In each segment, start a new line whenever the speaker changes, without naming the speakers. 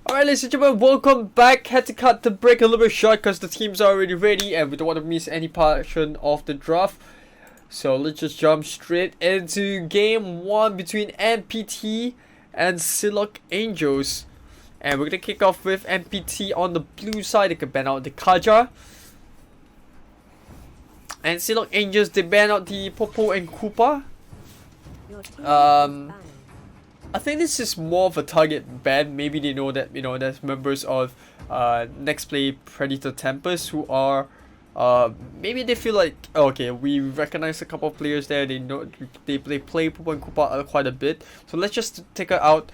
Alright, ladies and gentlemen, welcome back. Had to cut the break a little bit short because the teams are already ready and we don't want to miss any portion of the draft. So let's just jump straight into game 1 between MPT and Silog Angels. And we're going to kick off with MPT on the blue side. They can ban out the Kaja. And Silog Angels, they ban out the Popo and Koopa. I think this is more of a target ban. Maybe they know that, there's members of Nexplay Predator Tempest who are maybe they feel like, oh, okay, we recognize a couple of players there. They know they play Popo and Koopa quite a bit. So let's just take her out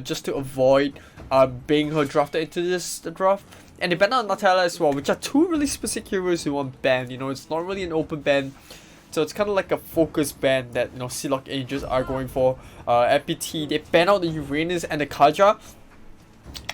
just to avoid being her drafted into this draft. And they ban out Nutella as well, which are two really specific heroes in one ban. It's not really an open ban. So it's kind of like a focus ban that Silog Angels are going for. FPT, they ban out the Uranus and the Kaja,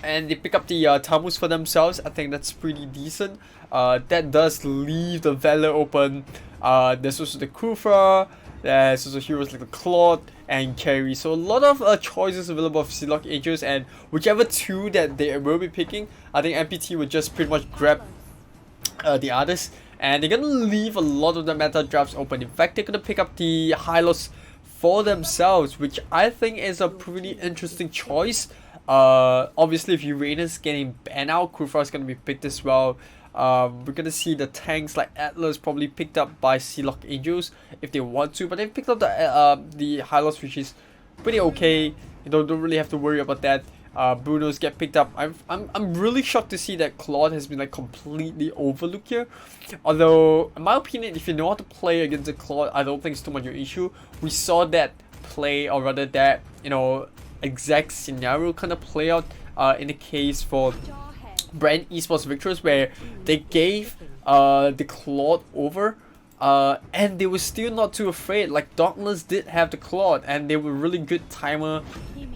and they pick up the Tamus for themselves. I think that's pretty decent. That does leave the Valor open. There's also the Kufra. There's also heroes like the Claude and Carry. So a lot of choices available for Silog Angels, and whichever two that they will be picking, I think MPT would just pretty much grab the others. And they're gonna leave a lot of the meta drafts open. In fact, they're gonna pick up the Hylos for themselves, which I think is a pretty interesting choice. Obviously, if Uranus getting banned out, Kufra is gonna be picked as well. We're gonna see the tanks like Atlas probably picked up by Silog Angels if they want to, but they've picked up the Hylos, which is pretty okay. Don't really have to worry about that. Brunos get picked up. I'm really shocked to see that Claude has been like completely overlooked here. Although, in my opinion, if you know how to play against the Claude, I don't think it's too much of an issue. We saw that play, or rather that exact scenario kind of play out in the case for Brand Esports Victors, where they gave the Claude over. And they were still not too afraid. Like Darkness did have the Claude, and they were really good timer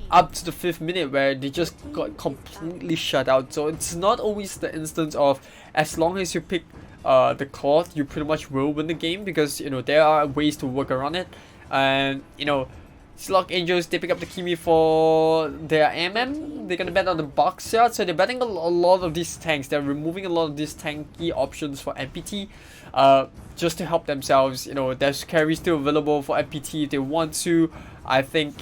up to the 5th minute where they just got completely shut out. So it's not always the instance of as long as you pick the Claude, you pretty much will win the game, because there are ways to work around it. And Silog Angels, they pick up the Kimi for their MM. They're gonna bet on the box yard, so they're betting a lot of these tanks. They're removing a lot of these tanky options for MPT, just to help themselves. There's carry still available for MPT if they want to. I think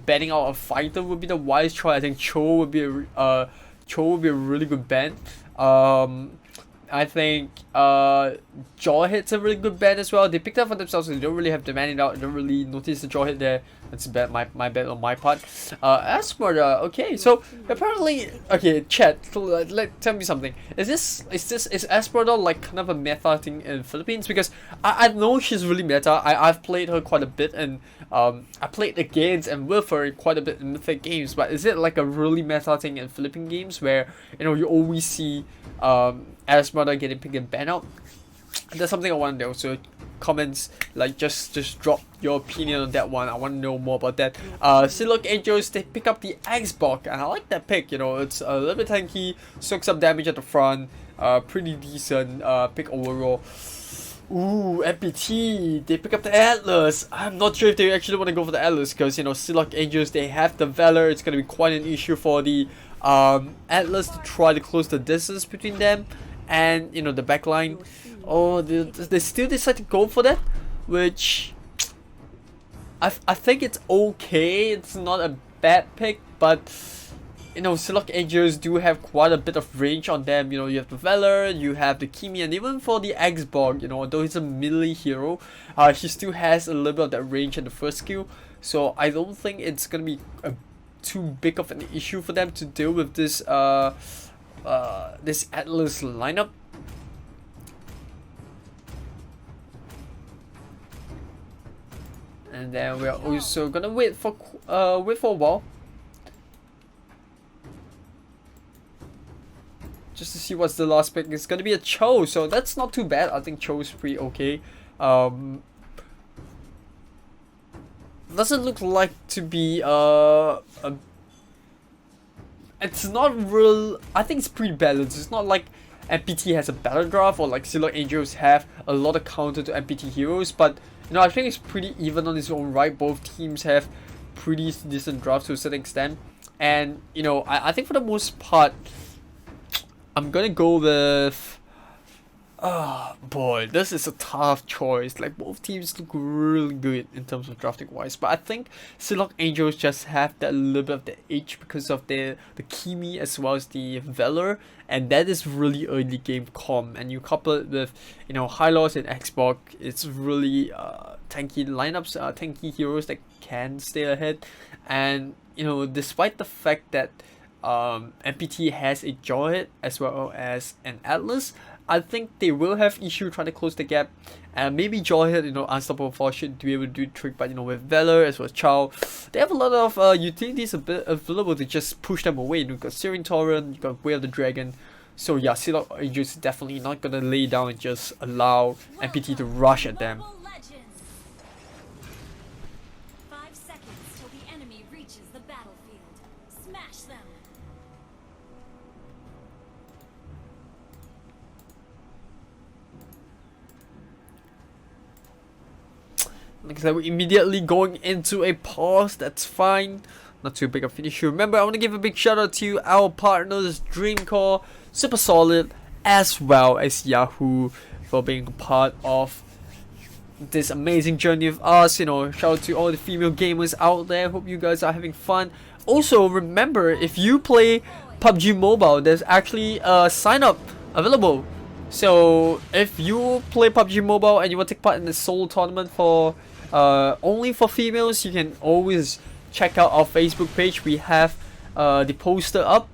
betting out a fighter would be the wise choice. I think Cho would be a really good ban. I think Jawhead's a really good ban as well. They picked up for themselves, so they don't really have to ban it out. I don't really notice the Jawhead there. That's a bad, my bad on my part. Asmorda, okay, so apparently, okay, chat, tell me something. Is Asmorda like kind of a meta thing in Philippines? Because I know she's really meta. I've played her quite a bit, and I played against and with her quite a bit in mythic games. But is it like a really meta thing in Philippine games where you always see Asmorda getting picked and banned out? That's something I want to know. So comments, like just drop your opinion on that one. I want to know more about that. Silog Angels, they pick up the Xbox, and I like that pick. It's a little bit tanky, soaks up damage at the front, pretty decent pick overall. Ooh, MPT, they pick up the Atlas. I'm not sure if they actually want to go for the Atlas, because Silog Angels, they have the Valor. It's gonna be quite an issue for the Atlas to try to close the distance between them and the backline. Oh, they still decide to go for that, which I think it's okay. It's not a bad pick, but Silog Angels do have quite a bit of range on them. You have the Valor, you have the Kimi, and even for the Xborg, although he's a melee hero, he still has a little bit of that range in the first skill. So I don't think it's gonna be too big of an issue for them to deal with this this Atlas lineup. And then we're also gonna wait for a while, just to see what's the last pick. It's gonna be a Cho, so that's not too bad. I think Cho's pretty okay. Doesn't look like to be it's not real. I think it's pretty balanced. It's not like MPT has a better draft, or like Silog Angels have a lot of counter to MPT heroes, but I think it's pretty even on its own right. Both teams have pretty decent drafts to a certain extent. And you know, I think for the most part, I'm gonna go with. Ah, boy, this is a tough choice. Like, both teams look really good in terms of drafting wise, but I think Silog Angels just have that little bit of the edge because of the Kimi as well as the Valor, and that is really early game comp. And you couple it with, you know, Hylos and Xbox, it's really tanky lineups, tanky heroes that can stay ahead. And you know, despite the fact that MPT has a Jawhead as well as an Atlas, I think they will have issue trying to close the gap, and maybe Jawhead, you know, Unstoppable Force should be able to do the trick, but you know, with Valor as well as Chow, they have a lot of utilities available to just push them away. You've got Searing Torrent, you got Way of the Dragon, so yeah, Silog Angels definitely not gonna lay down and just allow MPT to rush at them. Like I said, we're immediately going into a pause. That's fine. Not too big of an issue. Remember, I want to give a big shout out to our partners, Dreamcore, Super Solid, as well as Yahoo, for being a part of this amazing journey with us. You know, shout out to all the female gamers out there. Hope you guys are having fun. Also, remember, if you play PUBG Mobile, there's actually a sign up available. So if you play PUBG Mobile and you want to take part in the solo tournament for only for females, you can always check out our Facebook page. We have the poster up,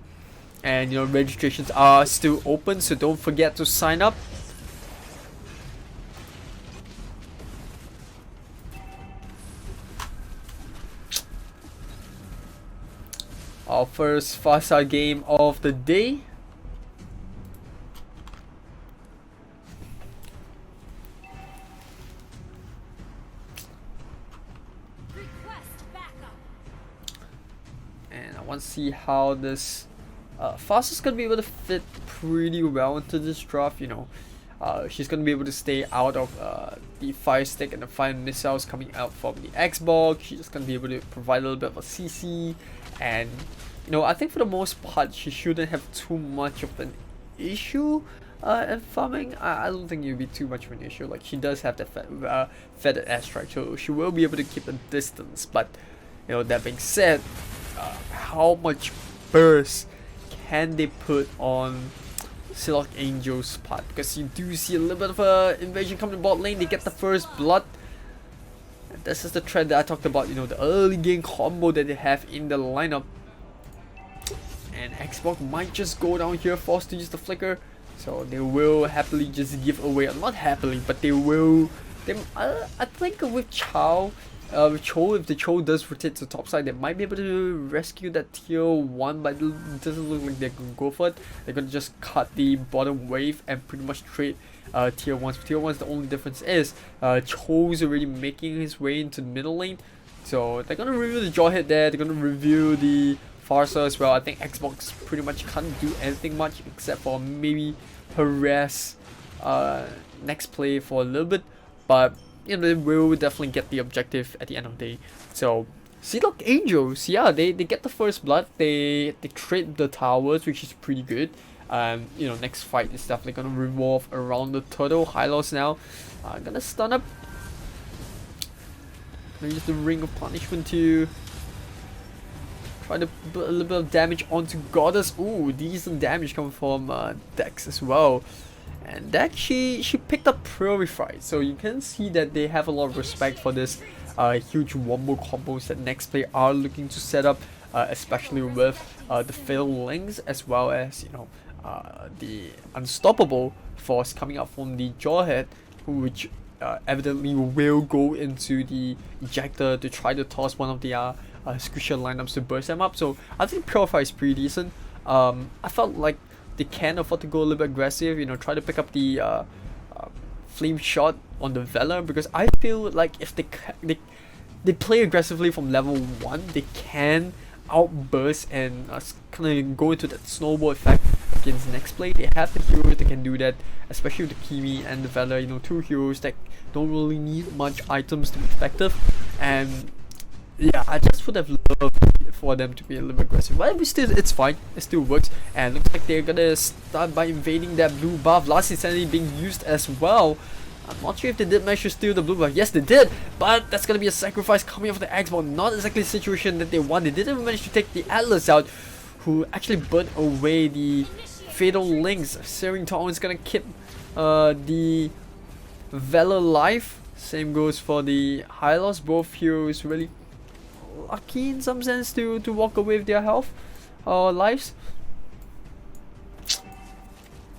and you know, registrations are still open, so don't forget to sign up. Our first FSL game of the day. And I want to see how this Fast is going to be able to fit pretty well into this draft. You know, she's going to be able to stay out of the fire stick and the fire missiles coming out from the Xbox. She's just going to be able to provide a little bit of a CC, and you know, I think for the most part she shouldn't have too much of an issue in farming. I don't think it would be too much of an issue. Like, she does have the feathered airstrike, so she will be able to keep a distance. But you know, that being said, how much burst can they put on Silog Angel's part? Because you do see a little bit of a invasion coming to bot lane. They get the first blood. And this is the trend that I talked about, you know, the early game combo that they have in the lineup. And Xbox might just go down here, forced to use the flicker. So they will happily just give away, not happily, but they will. I think with Chow, if the Cho does rotate to the top side, they might be able to rescue that tier 1, but it doesn't look like they're going to go for it. They're going to just cut the bottom wave and pretty much trade tier 1s. For tier 1s, the only difference is Cho's already making his way into the middle lane. So they're going to review the Jawhead there, they're going to review the Farsa as well. I think Xbox pretty much can't do anything much except for maybe harass Nexplay for a little bit. But you know, they will definitely get the objective at the end of the day. So Silog Angels, yeah, they get the first blood. They trade the towers, which is pretty good. You know, next fight is definitely gonna revolve around the turtle. Hylos now gonna stun up. Gonna use the Ring of Punishment to try to put a little bit of damage onto Goddess. Ooh, decent damage coming from Dex as well. And Dex, she picked up Purified, so you can see that they have a lot of respect for this huge wombo combos that Nexplay are looking to set up, especially with the Fatal Links, as well as, you know, the Unstoppable Force coming up from the Jawhead, which evidently will go into the ejector to try to toss one of the Squisher lineups to burst them up. So I think Purify is pretty decent. I felt like they can afford to go a little bit aggressive, you know, try to pick up the flame shot on the Valor, because I feel like if they play aggressively from level 1, they can outburst and kind of go into that snowball effect against Nexplay. They have the heroes that can do that, especially with the Kimi and the Valor, you know, two heroes that don't really need much items to be effective. And yeah, I just would have loved for them to be a little bit aggressive. But it's fine. It still works. And looks like they're gonna start by invading that blue buff. Last Insanity being used as well. I'm not sure if they did manage to steal the blue buff. Yes, they did. But that's gonna be a sacrifice coming off the Xbox. Not exactly the situation that they want. They didn't manage to take the Atlas out, who actually burnt away the Fatal Links. Searing Taunt is gonna keep the Valor alive. Same goes for the Hylos. Both heroes really lucky in some sense to walk away with their health or lives.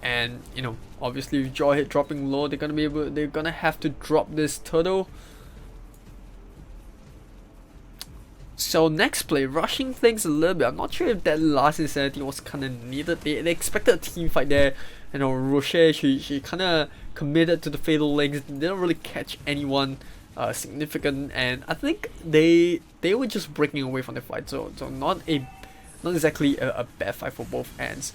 And you know, obviously with Jawhead dropping low, they're gonna have to drop this turtle. So Nexplay rushing things a little bit. I'm not sure if that last Insanity was kinda needed. They expected a team fight there. You know, Rocher, she kinda committed to the Fatal Links, didn't really catch anyone significant, and I think they were just breaking away from the fight. So not exactly a bad fight for both ends.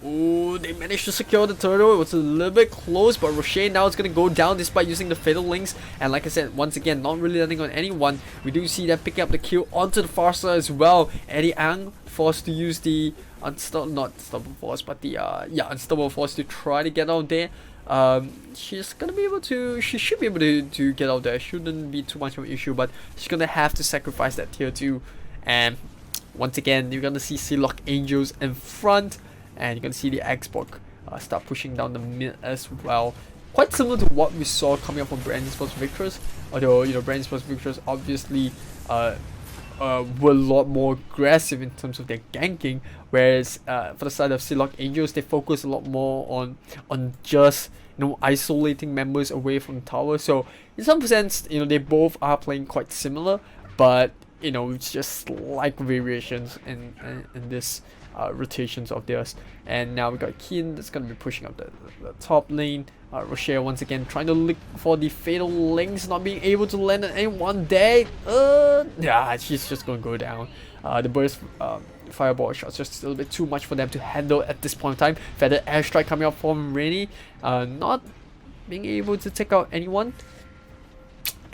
Oh, they managed to secure the turtle. It was a little bit close, but Rocher now is going to go down despite using the Fatal Links. And like I said, once again, not really landing on anyone. We do see them picking up the kill onto the far side as well. Eddie Ang forced to use the Unstoppable Force to try to get out there. She's gonna be able to, she should be able to get out there. Shouldn't be too much of an issue, but she's gonna have to sacrifice that tier 2. And once again, you're gonna see Silog Angels in front, and you're gonna see the Xbox start pushing down the mid as well. Quite similar to what we saw coming up from Brandon Sports Victors, although you know Brandon Sports Victors obviously were a lot more aggressive in terms of their ganking, whereas for the side of Silog Angels, they focus a lot more on just isolating members away from the tower. So in some sense, they both are playing quite similar, but it's just slight variations in this rotations of theirs. And now we got Keen that's gonna be pushing up the top lane. Rocher once again trying to look for the Fatal Links, not being able to land on anyone there. Yeah, she's just gonna go down. The burst fireball shots just a little bit too much for them to handle at this point in time. Feather airstrike coming up from Rainy, not being able to take out anyone.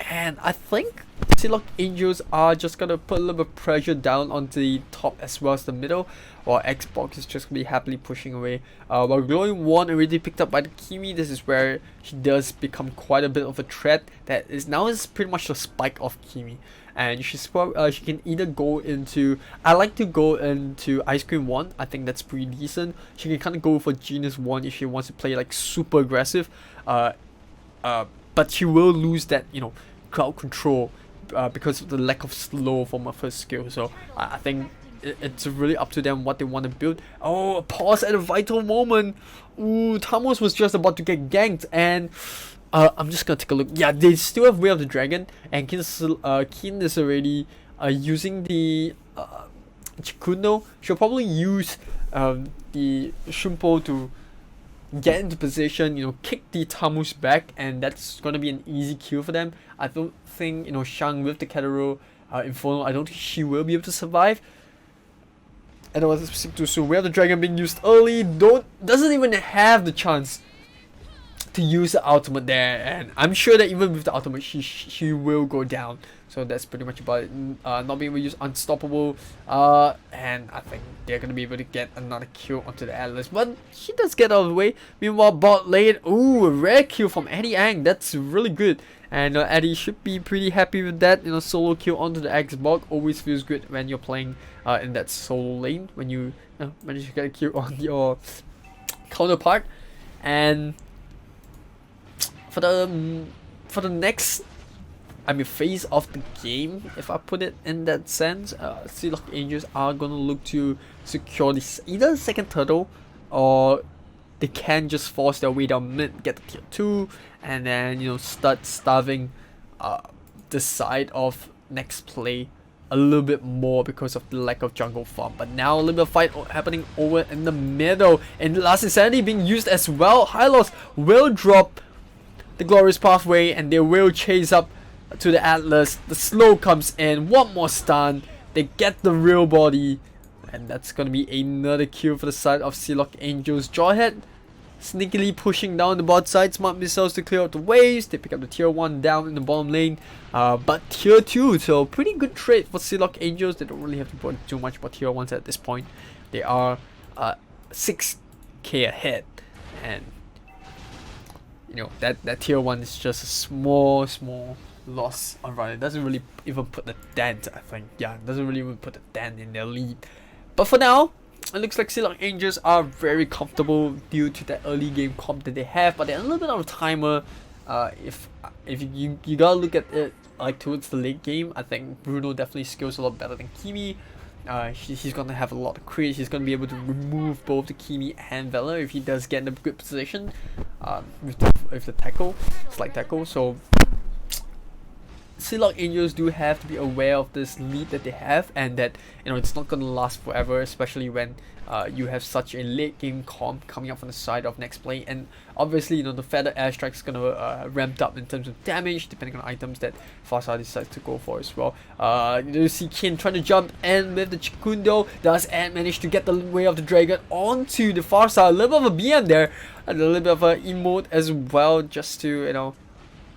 And I think Silog Angels are just gonna put a little bit of pressure down onto the top as well as the middle, while Xbox is just gonna be happily pushing away. While Glowing Wand already picked up by the Kimi, this is where she does become quite a bit of a threat. That is now is pretty much the spike of Kimi, and she can either go into, I like to go into Ice Cream Wand. I think that's pretty decent. She can kind of go for Genius Wand if she wants to play like super aggressive. But she will lose that crowd control because of the lack of slow from her first skill. So I think it's really up to them what they want to build. Oh, a pause at a vital moment. Ooh, Tamos was just about to get ganked, and I'm just gonna take a look. Yeah, they still have Way of the Dragon, and Keen is already using the Chikundo. She'll probably use the Shumpo to get into position, kick the Tamus back, and that's gonna be an easy kill for them. I don't think Shang with the Kateru Inferno, I don't think she will be able to survive. And I was speaking too soon. We have the Dragon being used early, doesn't even have the chance to use the ultimate there, and I'm sure that even with the ultimate she will go down. So that's pretty much about it. Not being able to use Unstoppable, and I think they're gonna be able to get another kill onto the Atlas, but she does get out of the way. Meanwhile, bot lane, ooh, a rare kill from Eddie Ang. That's really good, and Eddie should be pretty happy with that. Solo kill onto the Xbox always feels good when you're playing in that solo lane, when you manage to get a kill on your counterpart. And for the next phase of the game, if I put it in that sense, Silog Angels are gonna look to secure this either the second turtle, or they can just force their way down mid, get the tier 2, and then start starving the side of Nexplay a little bit more because of the lack of jungle farm. But now a little bit of fight happening over in the middle, and the last Insanity being used as well. Hylos will drop the Glorious Pathway, and they will chase up to the Atlas. The slow comes in, one more stun, they get the real body, and that's gonna be another kill for the side of Silog Angels. Jawhead sneakily pushing down the bot side. Smart missiles to clear out the waves. They pick up the tier 1 down in the bottom lane. But tier 2, so pretty good trade for Silog Angels. They don't really have to put too much for tier 1s at this point. They are 6k ahead. And you know, that tier 1 is just a small loss on run. It doesn't really even put the dent, I think. Yeah, it doesn't really even put the dent in their lead. But for now, it looks like Silog Angels are very comfortable due to that early game comp that they have, but they're a little bit out of timer. If you gotta look at it like towards the late game, I think Bruno definitely skills a lot better than Kimi. He's gonna have a lot of crit. He's gonna be able to remove both the Kimi and Vela if he does get in a good position with the tackle, slight tackle. So Silog Angels do have to be aware of this lead that they have, and that it's not gonna last forever, especially when you have such a late game comp coming up from the side of Nexplay. And obviously the feather airstrike is gonna ramp up in terms of damage depending on items that Farsa decides to go for as well. You see Kin trying to jump, and with the Chikundo, does Ant manage to get the way of the dragon onto the Farsa? A little bit of a BM there, and a little bit of a emote as well, just to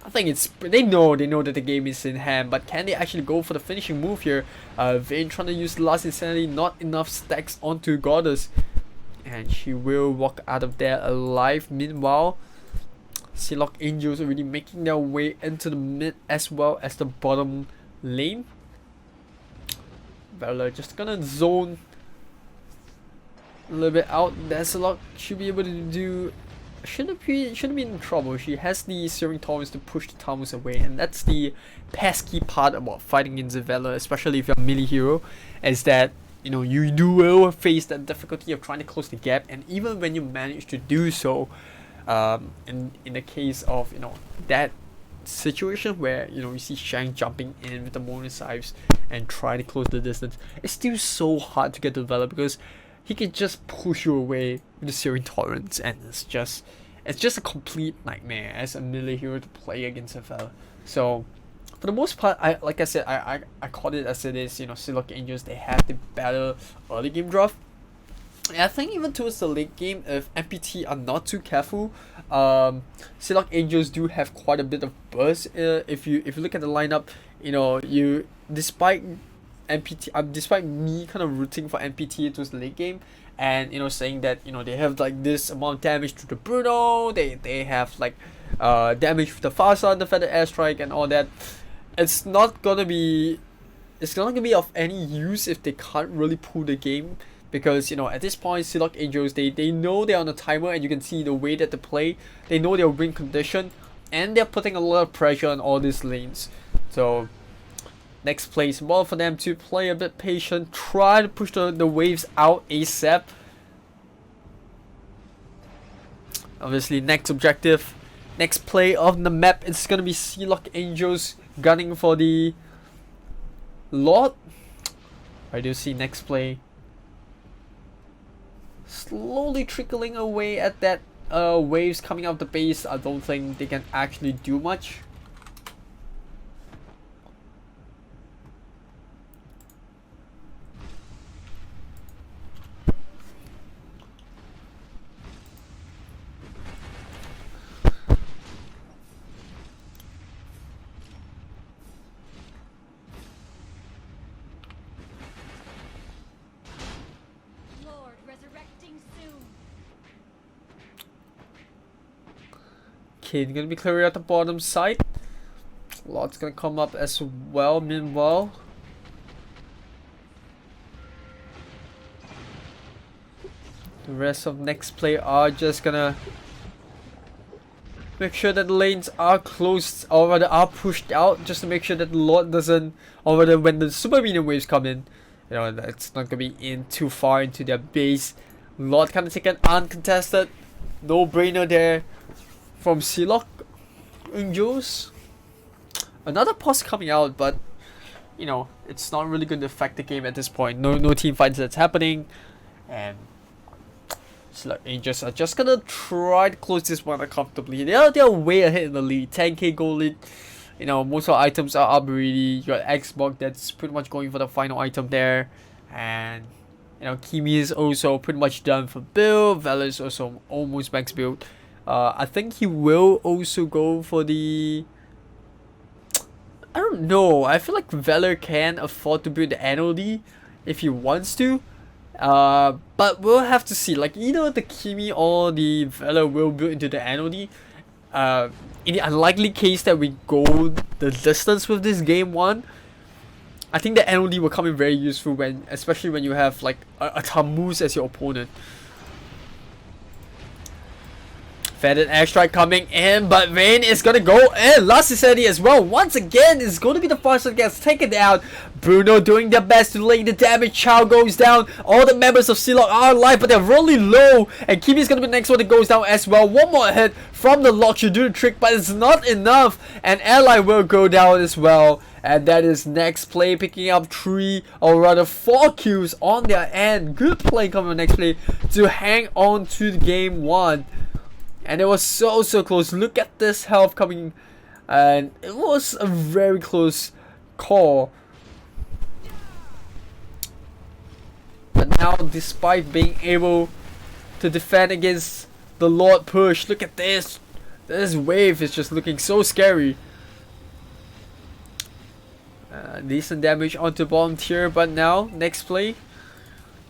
I think they know that the game is in hand, but can they actually go for the finishing move here? Vayne trying to use the last insanity, not enough stacks onto Goddess, and she will walk out of there alive. Meanwhile, Silog Angels already making their way into the mid as well as the bottom lane. Vela just gonna zone a little bit out. Silog should be able to do. Shouldn't be in trouble. She has the Searing Torrents to push the Tamus away, and that's the pesky part about fighting in Vela, especially if you're a melee hero, is that you will face that difficulty of trying to close the gap. And even when you manage to do so, in the case of that situation where you see Shang jumping in with the Monoscives and try to close the distance, it's still so hard to get to Vela because he can just push you away with the Searing Torrents, and it's just a complete nightmare as a melee hero to play against a fella. So for the most part, I called it as it is. Silog Angels, they have the better early game draft. And I think even towards the late game, if MPT are not too careful, Silog Angels do have quite a bit of burst. If you look at the lineup, despite me kind of rooting for MPT towards the late game, and saying that they have like this amount of damage to the Bruno, they have like damage with the Farsa, the feather airstrike, and all that. It's not gonna be of any use if they can't really pull the game, because at this point Silog Angels, they know they're on a timer, and you can see the way that they play. They know their win condition, and they're putting a lot of pressure on all these lanes. So Nexplay is more for them to play a bit patient, try to push the waves out ASAP. Obviously, next objective, next play of the map, it's gonna be Silog Angels gunning for the Lord. I do see Nexplay slowly trickling away at that waves coming out the base. I don't think they can actually do much. Kid gonna be clearing out the bottom side. Lord's gonna come up as well. Meanwhile, the rest of Nexplay are just gonna make sure that the lanes are closed, or rather are pushed out, just to make sure that the Lord doesn't, or rather when the super minion waves come in, that's not gonna be in too far into their base. Lord kind of taken uncontested, no brainer there from Silog Angels. Another pause coming out, but it's not really going to affect the game at this point. No team fights that's happening, and Silog Angels are just gonna try to close this one comfortably. They're way ahead in the lead, 10k gold lead. Most of our items are up already. You got Xbox that's pretty much going for the final item there, and You know, Kimi is also pretty much done for build. Valor is also almost max build. I think he will also go for the... I don't know. I feel like Valor can afford to build the NOD if he wants to. But we'll have to see. Like, either the Kimi or the Valor will build into the NOD. In the unlikely case that we go the distance with this game one, I think the NOD will come in very useful when, especially when you have like a Tammuz as your opponent. Feathered airstrike coming in, but Vayne is gonna go in. Last City as well. Once again, is going to be the first that gets taken down. Bruno doing their best to lay the damage. Chow goes down. All the members of Silog are alive, but they're really low. And Kimi is gonna be the next one that goes down as well. One more hit from the lock should do the trick, but it's not enough. And Ally will go down as well. And that is Nexplay picking up 3 or rather 4 kills on their end. Good play coming from Nexplay to hang on to the game one. And it was so close. Look at this health coming, and it was a very close call. But now, despite being able to defend against the Lord push, look at this. This wave is just looking so scary. Decent damage onto bottom tier, but now Nexplay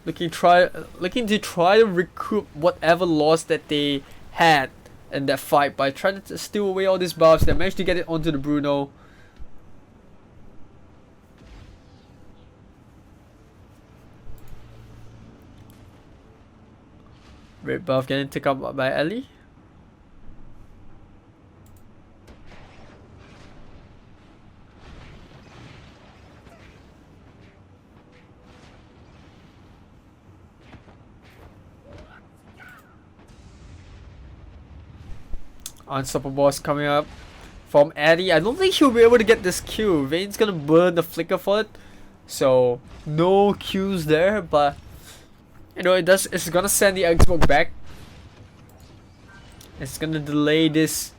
looking to try to recoup whatever loss that they had in that fight by trying to steal away all these buffs. They managed to get it onto the Bruno. Red buff getting taken up by Ellie. Unstoppable boss coming up from Addy. I don't think he'll be able to get this kill. Vayne's gonna burn the flicker for it, so no kills there. But you know, it's gonna send the Xbox back. It's gonna delay this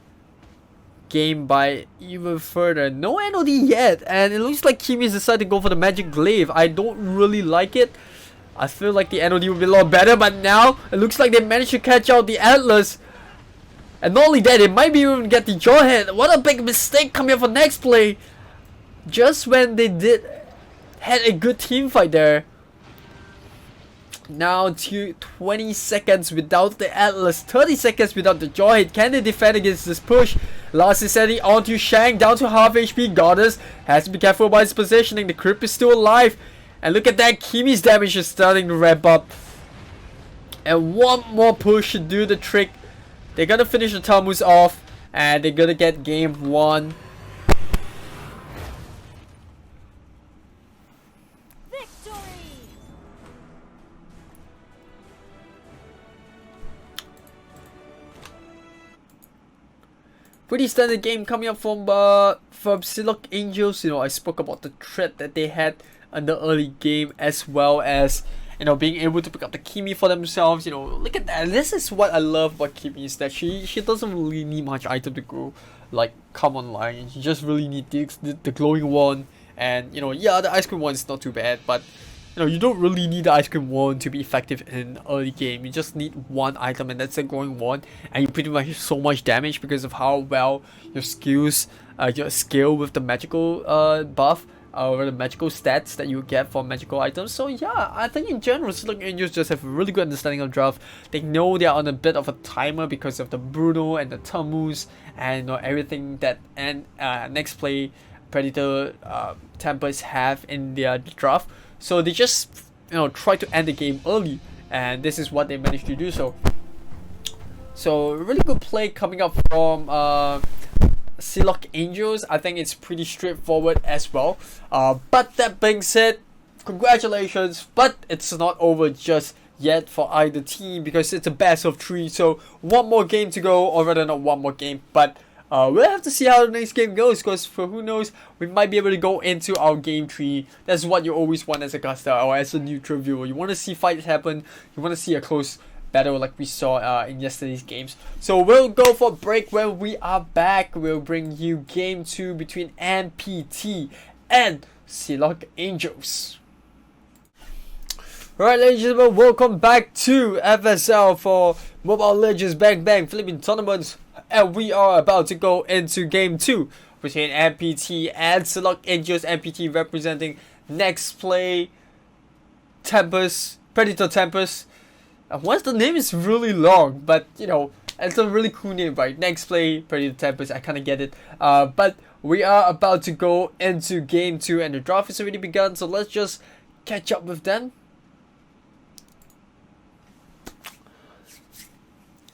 game by even further. No NOD yet, and it looks like Kimi's decided to go for the Magic Glaive. I don't really like it. I feel like the NOD would be a lot better, but now it looks like they managed to catch out the Atlas. And not only that, they might be even get the Jawhead. What a big mistake coming up for Nexplay. Just when they had a good team fight there. Now to 20 seconds without the Atlas, 30 seconds without the Jawhead. Can they defend against this push? Last is setting onto Shang, down to half HP. Goddess has to be careful about his positioning. The Crypt is still alive. And look at that, Kimi's damage is starting to ramp up. And one more push should do the trick. They're gonna finish the Tammuz off, and they're gonna get game one.
Victory!
Pretty standard game coming up from Silog Angels. You know, I spoke about the threat that they had in the early game, as well as, you know, being able to pick up the Kimi for themselves. You know, look at that. This is what I love about Kimi, is that she doesn't really need much item to go, like, come online. She just really need the glowing wand. And, you know, yeah, the ice cream wand is not too bad, but, you know, you don't really need the ice cream wand to be effective in early game. You just need one item, and that's a glowing wand, and you pretty much have so much damage because of how well your skills, your skill with the magical buff, or the magical stats that you get from magical items. So yeah, I think in general, Silog Angels just have a really good understanding of draft. They know they are on a bit of a timer because of the Bruno and the Tammuz and, you know, everything that Nexplay, Predator, Tempest have in their draft. So they just, you know, try to end the game early, and this is what they managed to do. So really good play coming up from Silog Angels. I think it's pretty straightforward as well. But that being said, congratulations, but it's not over just yet for either team, because it's a best of 3. So one more game to go, or rather not one more game, but we'll have to see how the next game goes, because for who knows, we might be able to go into our game 3. That's what you always want as a caster or as a neutral viewer. You want to see fights happen, you want to see a close battle like we saw in yesterday's games. So we'll go for a break. When we are back, we'll bring you game 2 between NPT and Silog Angels. Alright, ladies and gentlemen, welcome back to FSL for Mobile Legends Bang Bang Philippine Tournaments. And we are about to go into Game 2 between MPT and Silog Angels. MPT representing Nexplay, Tempest, Predator Tempest. And once the name is really long, but you know, it's a really cool name, right? Nexplay, Predator Tempest, I kinda get it. But we are about to go into Game 2 and the draft has already begun, so let's just catch up with them.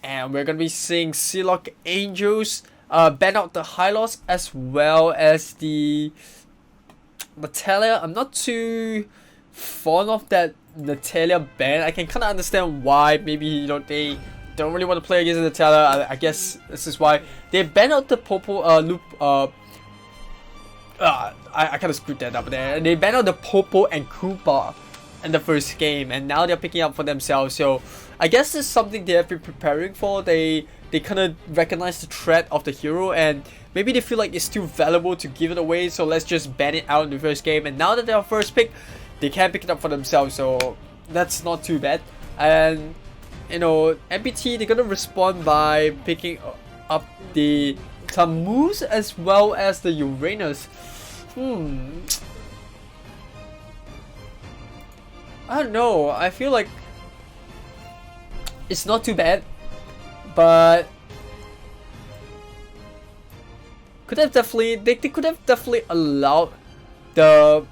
And we're going to be seeing Silog Angels ban out the Hylos as well as the Natalia. I'm not too fond of that Natalia ban. I can kind of understand why. Maybe, you know, they don't really want to play against Natalia. I guess this is why. They banned out the Popo loop. I kind of screwed that up there. They banned out the Popo and Koopa in the first game, and now they're picking up for themselves. So I guess it's something they have been preparing for. They kind of recognize the threat of the hero, and maybe they feel like it's too valuable to give it away, so let's just ban it out in the first game. And now that they're first pick, they can pick it up for themselves, so that's not too bad. And you know, MPT, they're gonna respond by picking up the Tammuz as well as the Uranus. I don't know, I feel like it's not too bad, but could have definitely, they could have definitely allowed the,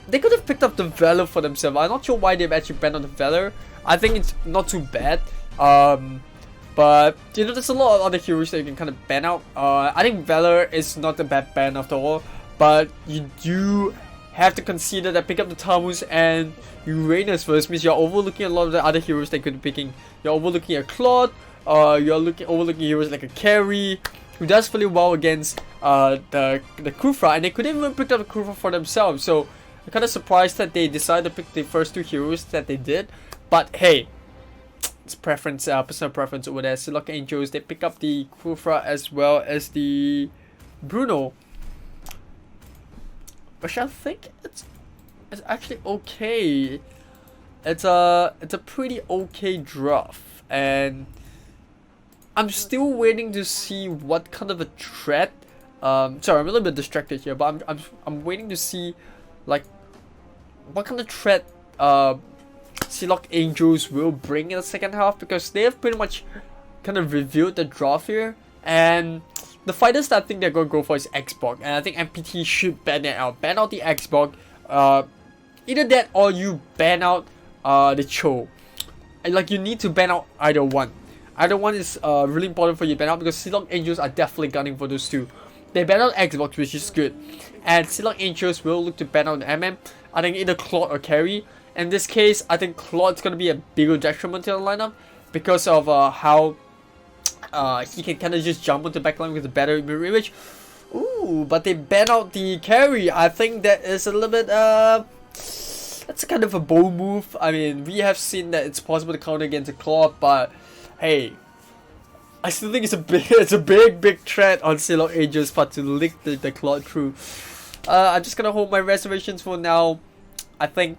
they could have picked up the Valor for themselves. I'm not sure why they've actually banned on the Valor. I think it's not too bad, but you know, there's a lot of other heroes that you can kind of ban out. I think Valor is not a bad ban after all, but you do have to consider that pick up the Tammuz and Uranus first means you're overlooking a lot of the other heroes they could be picking. You're overlooking a Claude, you're overlooking heroes like a Carry, who does really well against the Kufra, and they could even pick up the Kufra for themselves. So I'm kind of surprised that they decided to pick the first two heroes that they did. But hey, it's preference, personal preference over there. Silog Angels, they pick up the Kufra as well as the Bruno, which I think it's actually okay. It's a pretty okay draft, and I'm still waiting to see what kind of a threat. Sorry, I'm a little bit distracted here, but I'm waiting to see like what kind of threat Silog Angels will bring in the second half, because they have pretty much kind of revealed the draft here, and the fighters that I think they're going to go for is Xbox, and I think MPT should ban it out. Ban out the Xbox. Either that or you ban out the Cho. And like, you need to ban out either one. Either one is really important for you to ban out, because Silog Angels are definitely gunning for those two. They ban out Xbox, which is good. And Silog Angels will look to ban out the MM. I think either Claude or Carry. In this case, I think Claude's going to be a bigger detriment to the lineup because of how he can kind of just jump onto the backline with a better image. Ooh, but they ban out the Carry. I think that is a little bit that's a kind of a bold move. I mean, we have seen that it's possible to counter against a Claude, but hey, I still think it's a big threat on Silog Angels but to lick the Claude through. I'm just gonna hold my reservations for now. I think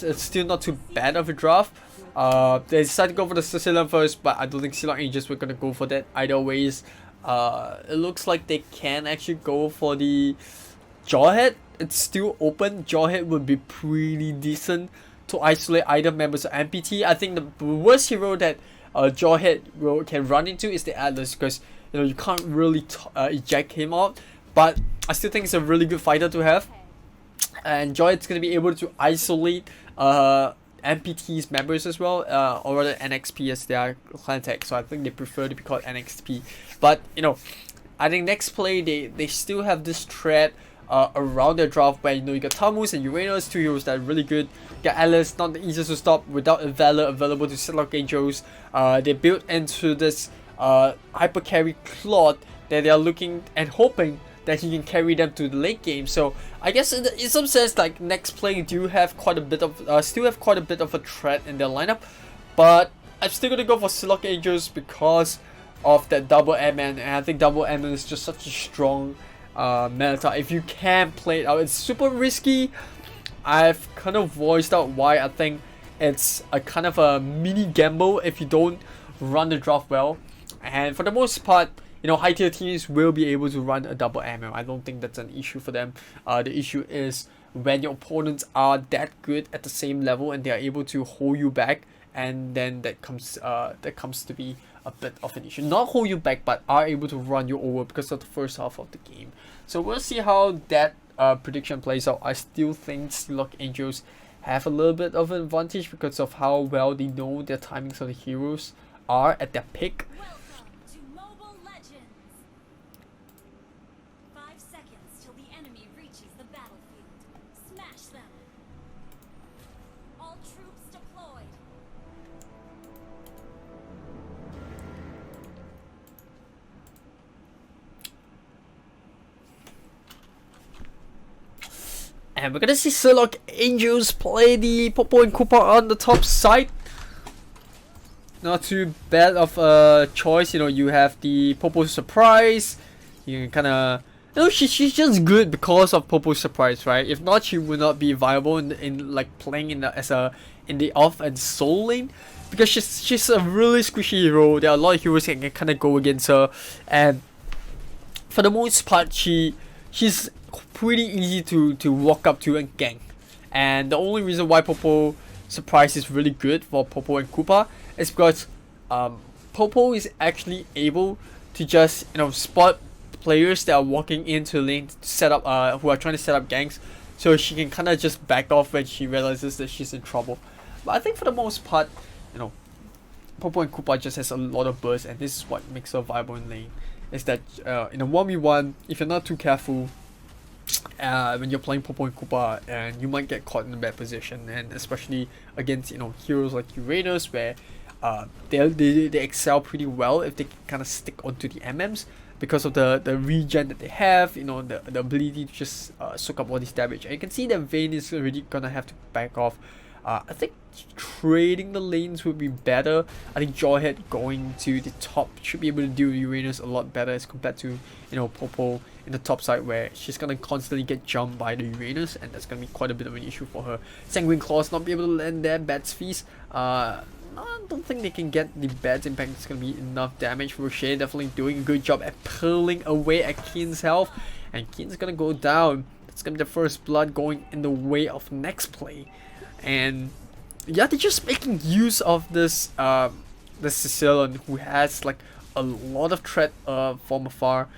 it's still not too bad of a draft. They decided to go for the Sicilian first, but I don't think Silog Angels were gonna go for that either ways. It looks like they can actually go for the Jawhead. It's still open. Jawhead would be pretty decent to isolate either members of MPT. I think the worst hero that Jawhead can run into is the Atlas, because you know, you can't really eject him out. But I still think it's a really good fighter to have, and Jawhead's gonna be able to isolate MPT's members as well, or rather NXP as their clan tag. So I think they prefer to be called NXP. But you know, I think Nexplay, they still have this threat around their draft where, you know, you got Tammuz and Uranus, two heroes that are really good. You got Alice, not the easiest to stop without a Valor available to Silog Angels. They built into this hyper carry Claude that they are looking and hoping that he can carry them to the late game. So I guess in some sense, like, Nexplay do have quite a bit of still have quite a bit of a threat in their lineup, but I'm still gonna go for Silog Angels because of that double MN, and I think double MN is just such a strong meta. If you can play it out, it's super risky. I've kind of voiced out why I think it's a kind of a mini gamble if you don't run the draft well. And for the most part, you know, high tier teams will be able to run a double MM. I don't think that's an issue for them. The issue is when your opponents are that good at the same level and they are able to hold you back, and then that comes to be a bit of an issue. Not hold you back, but are able to run you over because of the first half of the game. So we'll see how that prediction plays out. I still think Silog Angels have a little bit of an advantage because of how well they know their timings of the heroes are at their peak.
Welcome to Mobile Legends. 5 seconds till the enemy reaches the battlefield. Smash them. All troops deployed.
And we're gonna see Silog Angels play the Popo and Koopa on the top side. Not too bad of a choice, you know. You have the Popo Surprise. You can kind of, you know, she's just good because of Popo Surprise, right? If not, she would not be viable in like playing in the off and soul lane, because she's a really squishy hero. There are a lot of heroes that can kind of go against her, and for the most part, she's pretty easy to walk up to and gank. And the only reason why Popo Surprise is really good for Popo and Koopa is because Popo is actually able to just, you know, spot players that are walking into lane to set up who are trying to set up ganks, so she can kind of just back off when she realizes that she's in trouble. But I think for the most part, you know, Popo and Koopa just has a lot of burst, and this is what makes her viable in lane. Is that in a 1v1, if you're not too careful, when you're playing Popo and Koopa, and you might get caught in a bad position, and especially against, you know, heroes like Uranus, where they excel pretty well if they can kind of stick onto the MMs because of the regen that they have, you know, the ability to just soak up all this damage. And you can see that Vayne is already gonna have to back off. I think trading the lanes would be better. I think Jawhead going to the top should be able to deal with Uranus a lot better as compared to, you know, Popo in the top side, where she's gonna constantly get jumped by the Uranus, and that's gonna be quite a bit of an issue for her. Sanguine Claws not be able to land their Bats Feast. I don't think they can get the Bats Impact. It's gonna be enough damage. Rocher definitely doing a good job at pulling away at Keen's health, and Keen's gonna go down. It's gonna be the first blood going in the way of Nexplay. And yeah, they're just making use of this Sicilian, who has like a lot of threat from afar,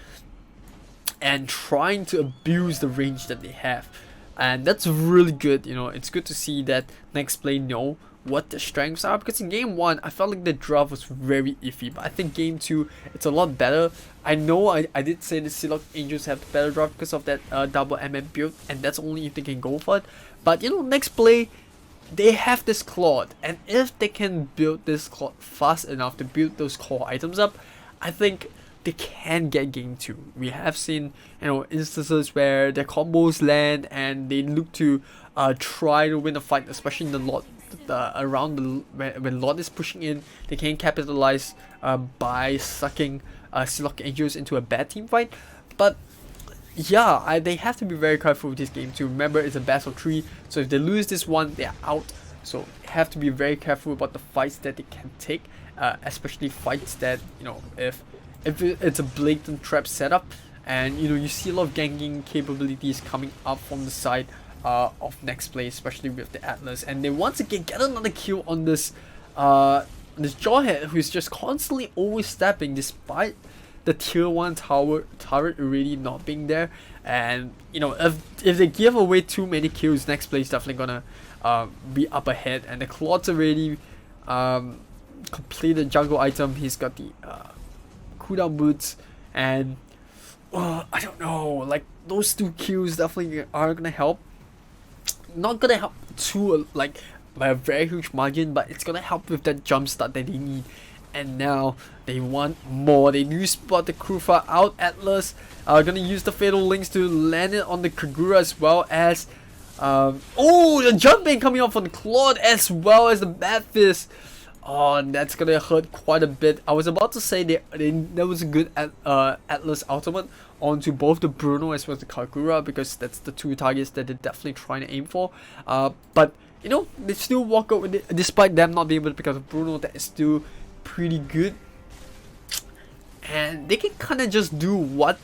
and trying to abuse the range that they have. And that's really good. You know, it's good to see that Nexplay know what their strengths are, because in game 1 I felt like the draft was very iffy, but I think game 2 it's a lot better. I know I did say the Silog Angels have the better draft because of that double MM build, and that's only if they can go for it. But you know, Nexplay, they have this Claude, and if they can build this Claude fast enough to build those core items up, I think they can get game 2. We have seen, you know, instances where their combos land and they look to try to win a fight, especially in the Lord, when Lord is pushing in. They can capitalize by sucking Silog Angels into a bad team fight. But yeah, they have to be very careful with this game too. Remember, it's a best of 3, so if they lose this one, they're out. So have to be very careful about the fights that they can take, especially fights that, you know, if it's a blatant trap setup, and you know, you see a lot of ganking capabilities coming up from the side of Nexplay, especially with the Atlas, and they once again get another kill on this Jawhead, who's just constantly overstepping despite the tier 1 turret already not being there. And you know, if they give away too many kills, Nexplay is definitely gonna be up ahead. And the Claude's already completed jungle item. He's got the cooldown boots, and I don't know, like those 2 kills definitely are gonna help. Not gonna help too like by a very huge margin, but it's gonna help with that jump start that they need. And now they want more. They do spot the Krufa out. Atlas are gonna use the Fatal Links to land it on the Kagura, as well as oh, the jumping coming off on the Claude, as well as the Bad Fist. Oh, that's gonna hurt quite a bit. I was about to say there was a good Atlas ultimate onto both the Bruno as well as the Kagura, because that's the two targets that they're definitely trying to aim for. But you know, they still walk out with it, despite them not being able to pick up the Bruno. That is still pretty good, and they can kind of just do what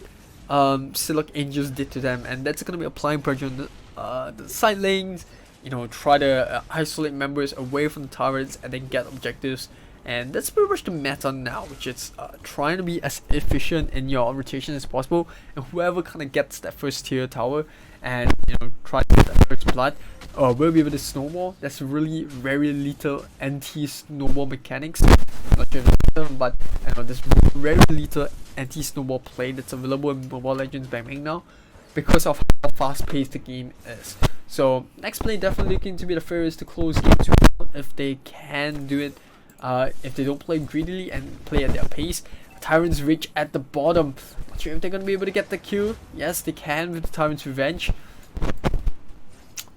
Silog Angels did to them, and that's gonna be applying pressure on the side lanes. You know, try to isolate members away from the turrets and then get objectives. And that's pretty much the meta now, which is trying to be as efficient in your rotation as possible. And whoever kind of gets that first tier tower and, you know, try to get that first blood will be able to snowball. That's really very little anti-snowball mechanics. Not sure if it's but I know there's very little anti-snowball play that's available in Mobile Legends Bang now, because of how fast-paced the game is. So Nexplay definitely looking to be the fairest to close game 2 if they can do it. If they don't play greedily and play at their pace. Tyrant's Reach at the bottom. Not sure if they're gonna be able to get the kill. Yes, they can with the Tyrant's Revenge.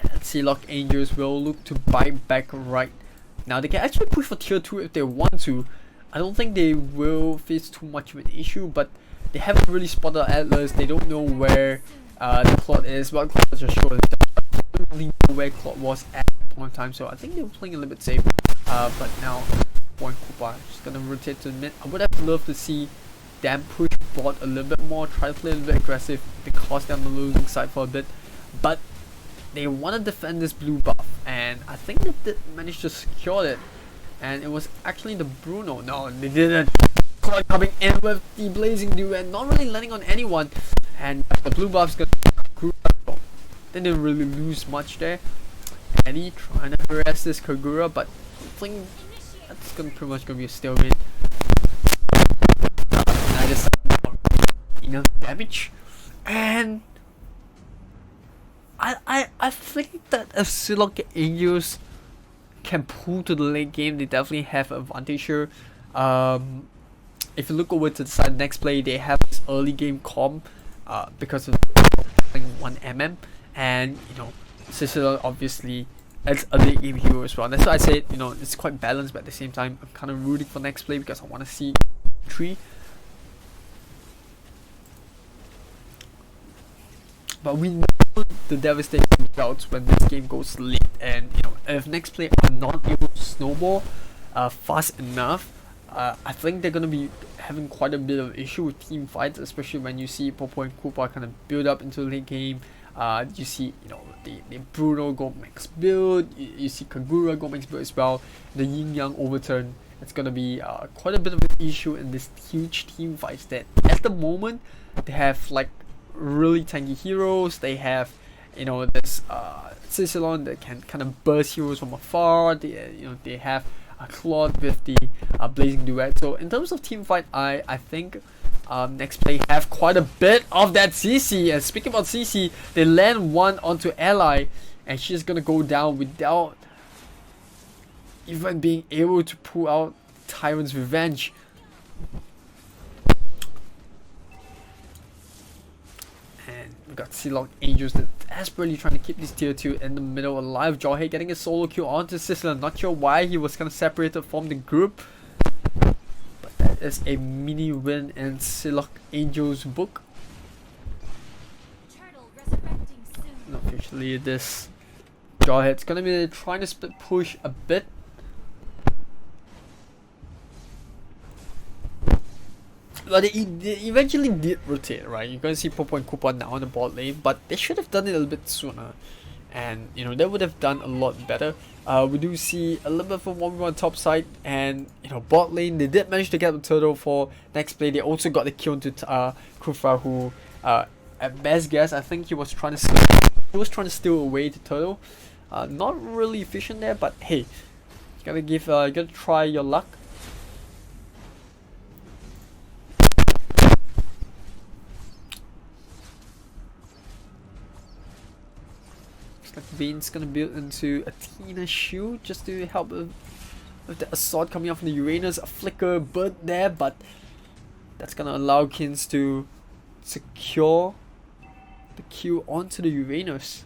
And Silog Angels will look to bite back right now. They can actually push for tier 2 if they want to. I don't think they will face too much of an issue, but they haven't really spotted Atlas. They don't know where the Claude is, but Claude just showed don't really know where Claude was at that point in time, so I think they were playing a little bit safe. But now Point Koopa just gonna rotate to the mid. I would have loved to see them push bot a little bit more, try to play a little bit aggressive because they're on the losing side for a bit, but they want to defend this blue buff, and I think they did manage to secure it. And it was actually the Bruno. No, they didn't. Claude coming in with the Blazing Dew and not really landing on anyone, and the blue buff's gonna they didn't really lose much there. Eddie trying to harass this Kagura, but I think that's pretty much gonna be a stalemate. Neither side not enough damage, and I think that if Silog Angels can pull to the late game, they definitely have an advantage here. If you look over to the side Nexplay, they have this early game comp because of playing 1mm. And you know, Cicero obviously it's a late game hero as well. That's why I said, you know, it's quite balanced, but at the same time I'm kind of rooting for Nexplay because I want to see 3. But we know the devastating results when this game goes late, and you know, if Nexplay are not able to snowball fast enough, I think they're gonna be having quite a bit of issue with team fights, especially when you see Popo and Koopa kind of build up into the late game. You see, you know, the Bruno go max build, you see Kagura go max build as well, the Yin Yang overturn. It's gonna be quite a bit of an issue in this huge team fights that at the moment they have like really tanky heroes. They have, you know, this Cicilon that can kind of burst heroes from afar. They, you know, they have a Claude with the Blazing Duet. So in terms of team fight, I think Nexplay have quite a bit of that CC. And speaking about CC, they land one onto Ally, and she's gonna go down without even being able to pull out Tyrant's Revenge. And we got Silog Angels that desperately trying to keep this tier 2 in the middle alive. Jawhead getting a solo kill onto Sicily. Not sure why he was kind of separated from the group, but that is a mini win in Silog Angels book. And officially this Jawhead's gonna be trying to split push a bit. But they eventually did rotate, right? You're gonna see Popo and Koopa now on the bot lane, but they should have done it a little bit sooner, and you know, they would have done a lot better. We do see a little bit of a 1v1 top side, and you know, bot lane they did manage to get the turtle for Nexplay. They also got the kill into Kufa, who at best guess I think he was trying to steal away the turtle. Not really efficient there, but hey, you gotta give you gotta try your luck. Bane's gonna build into a Tina shield just to help with the assault coming off from the Uranus. A flicker bird there, but that's gonna allow Kins to secure the kill onto the Uranus.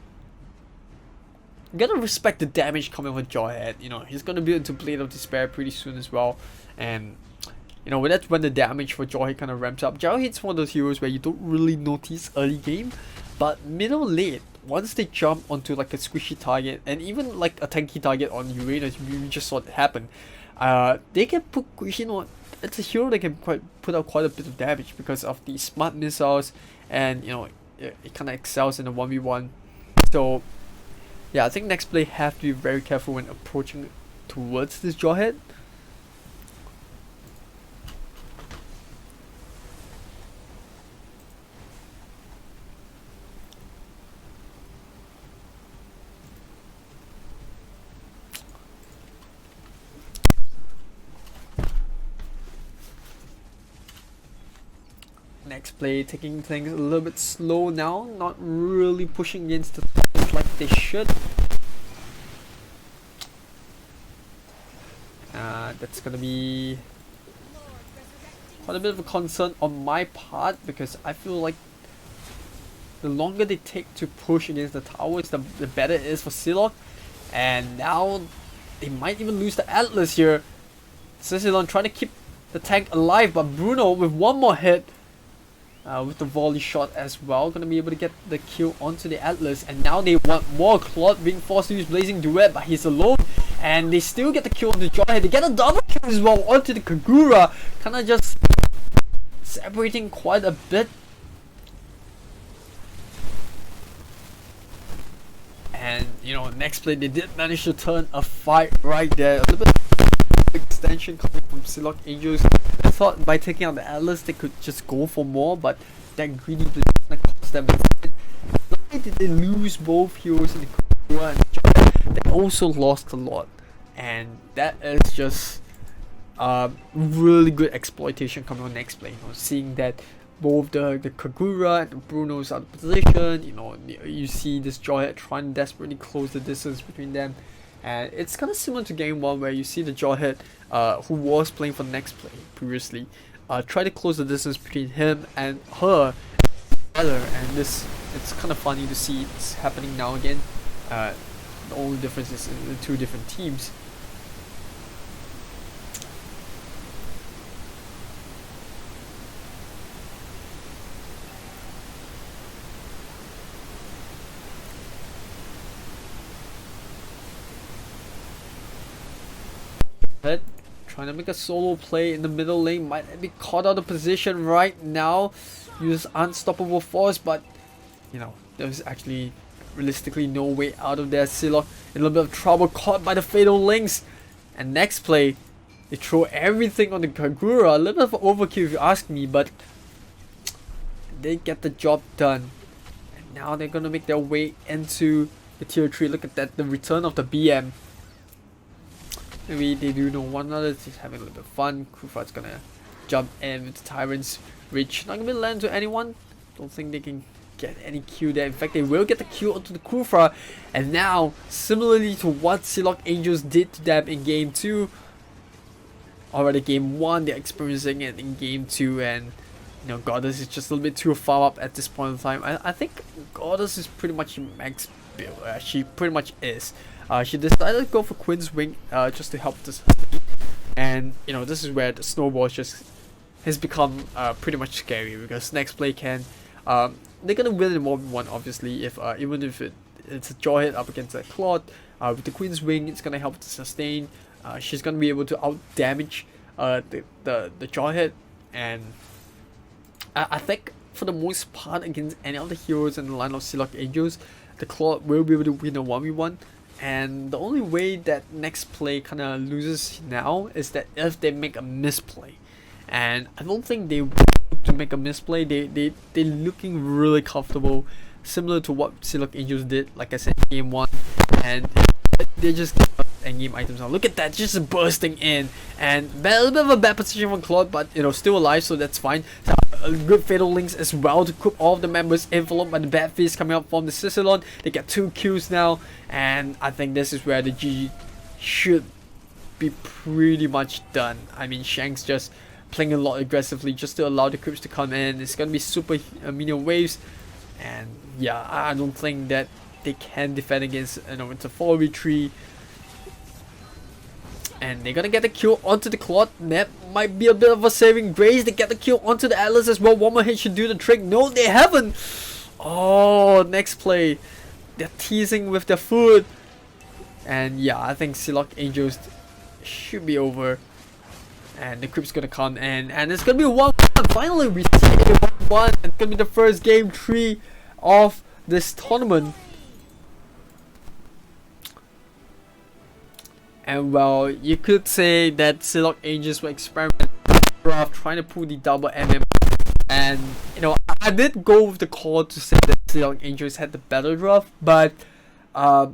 you gotta respect the damage coming from Jawhead. You know, he's gonna be into Blade of Despair pretty soon as well, and you know, that's when the damage for Jawhead kind of ramps up. Jawhead's one of those heroes where you don't really notice early game, but middle late, once they jump onto like a squishy target and even like a tanky target on Uranus, we just saw it happen. They can put, you know, it's a hero that can put out quite a bit of damage because of the smart missiles, and you know, it kind of excels in a 1v1. So yeah, I think Nexplay have to be very careful when approaching towards this Jawhead. Nexplay taking things a little bit slow now, not really pushing against the things like they should. That's gonna be quite a bit of a concern on my part, because I feel like the longer they take to push against the towers, the better it is for Silog. And now they might even lose the Atlas here. Sicilon trying to keep the tank alive, but Bruno with one more hit with the volley shot as well, gonna be able to get the kill onto the Atlas. And now they want more. Claude being forced to use Blazing Duet, but he's alone, and they still get the kill on the Jawhead. They get a double kill as well onto the Kagura, kind of just separating quite a bit. And you know, Nexplay, they did manage to turn a fight right there. A little bit of extension coming from Silog Angels. I thought by taking out the Atlas they could just go for more, but that greedy blade kind of cost them. Not only did they lose both heroes in the Kagura and the Jawhead, they also lost a lot, and that is just really good exploitation coming on Nexplay. You know, seeing that both the Kagura and the Bruno's out of position, you know, you see this Jawhead trying to desperately close the distance between them. And it's kind of similar to game 1, where you see the Jawhead, who was playing for Nexplay previously, try to close the distance between him and her, and this, it's kind of funny to see it's happening now again. The only difference is in the two different teams. Trying to make a solo play in the middle lane, might be caught out of position right now. Use unstoppable force, but you know, there's actually realistically no way out of there. Silog in a little bit of trouble, caught by the fatal links. And Nexplay, they throw everything on the Kagura. A little bit of overkill if you ask me, but they get the job done. And now they're gonna make their way into the tier 3. Look at that, the return of the BM. Maybe they do know one another, just having a little bit of fun. Kufat's gonna jump in with the Tyrant's Reach. Not gonna be land to anyone. Don't think they can get any Q there. In fact, they will get the Q onto the Kufa. And now, similarly to what Silog Angels did to them in game 2, already game 1, they're experiencing it in game 2. And you know, Goddess is just a little bit too far up at this point in time. I think Goddess is pretty much max build. She pretty much is. She decided to go for Quinn's Wing just to help this, and you know, this is where the snowball just has become pretty much scary, because Nexplay can they're gonna win in 1v1 obviously, if even if it's a Jawhead up against a Claude. With the Queen's Wing, it's gonna help to sustain. She's gonna be able to out damage the Jawhead, and I think for the most part against any of the heroes in the line of Silog Angels, the Claude will be able to win a 1v1. And the only way that Nexplay kind of loses now is that if they make a misplay. And I don't think they want to make a misplay. They're looking really comfortable, similar to what Silog Angels did, like I said, in game 1. And they just get endgame items now. Look at that, just bursting in. And a little bit of a bad position for Claude, but you know, still alive, so that's fine. So, good fatal links as well to cook all of the members in, followed by the bad fist coming up from the Sicilon. They get 2 kills now, and I think this is where the GG should be pretty much done. I mean, Shank's just playing a lot aggressively just to allow the creeps to come in. It's gonna be super minion waves, and yeah, I don't think that they can defend against, you know, it's a 4v3. And they're gonna get the kill onto the Claude. That might be a bit of a saving grace. They get the kill onto the Atlas as well. One more hit should do the trick. No, they haven't. Oh, Nexplay. They're teasing with their food. And yeah, I think Silog Angels should be over. And the creep's gonna come in. And it's gonna be 1-1. Finally, we see a 1-1. It's gonna be the first game 3 of this tournament. And well, you could say that Silog Angels were experimenting draft, trying to pull the double MM. And you know, I did go with the call to say that Silog Angels had the better draft, but I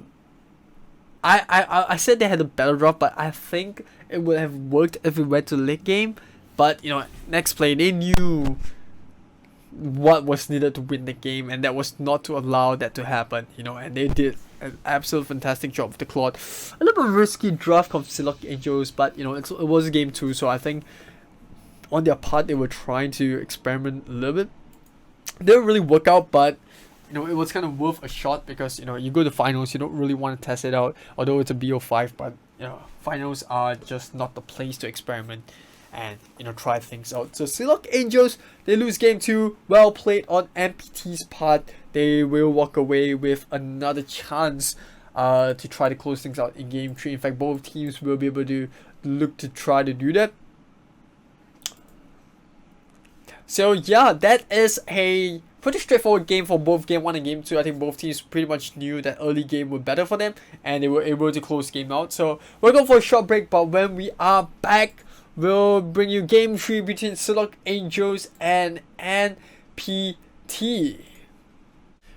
said they had a better draft, but I think it would have worked if we went to late game. But you know, Nexplay, they knew what was needed to win the game, and that was not to allow that to happen, you know, and they did an absolute fantastic job with the Claude. A little bit risky draft of Silog Angels, but you know, it was game 2, so I think on their part they were trying to experiment a little bit. Didn't really work out, but you know, it was kind of worth a shot, because you know, you go to finals, you don't really want to test it out, although it's a BO5, but you know, finals are just not the place to experiment and you know, try things out. So Silog Angels, they lose game 2. Well played on MPT's part. They will walk away with another chance to try to close things out in game 3. In fact, both teams will be able to look to try to do that. So yeah, that is a pretty straightforward game for both game 1 and game 2. I think both teams pretty much knew that early game was better for them, and they were able to close game out. So we're going for a short break, but when we are back, we'll bring you game 3 between Silog Angels and NPT.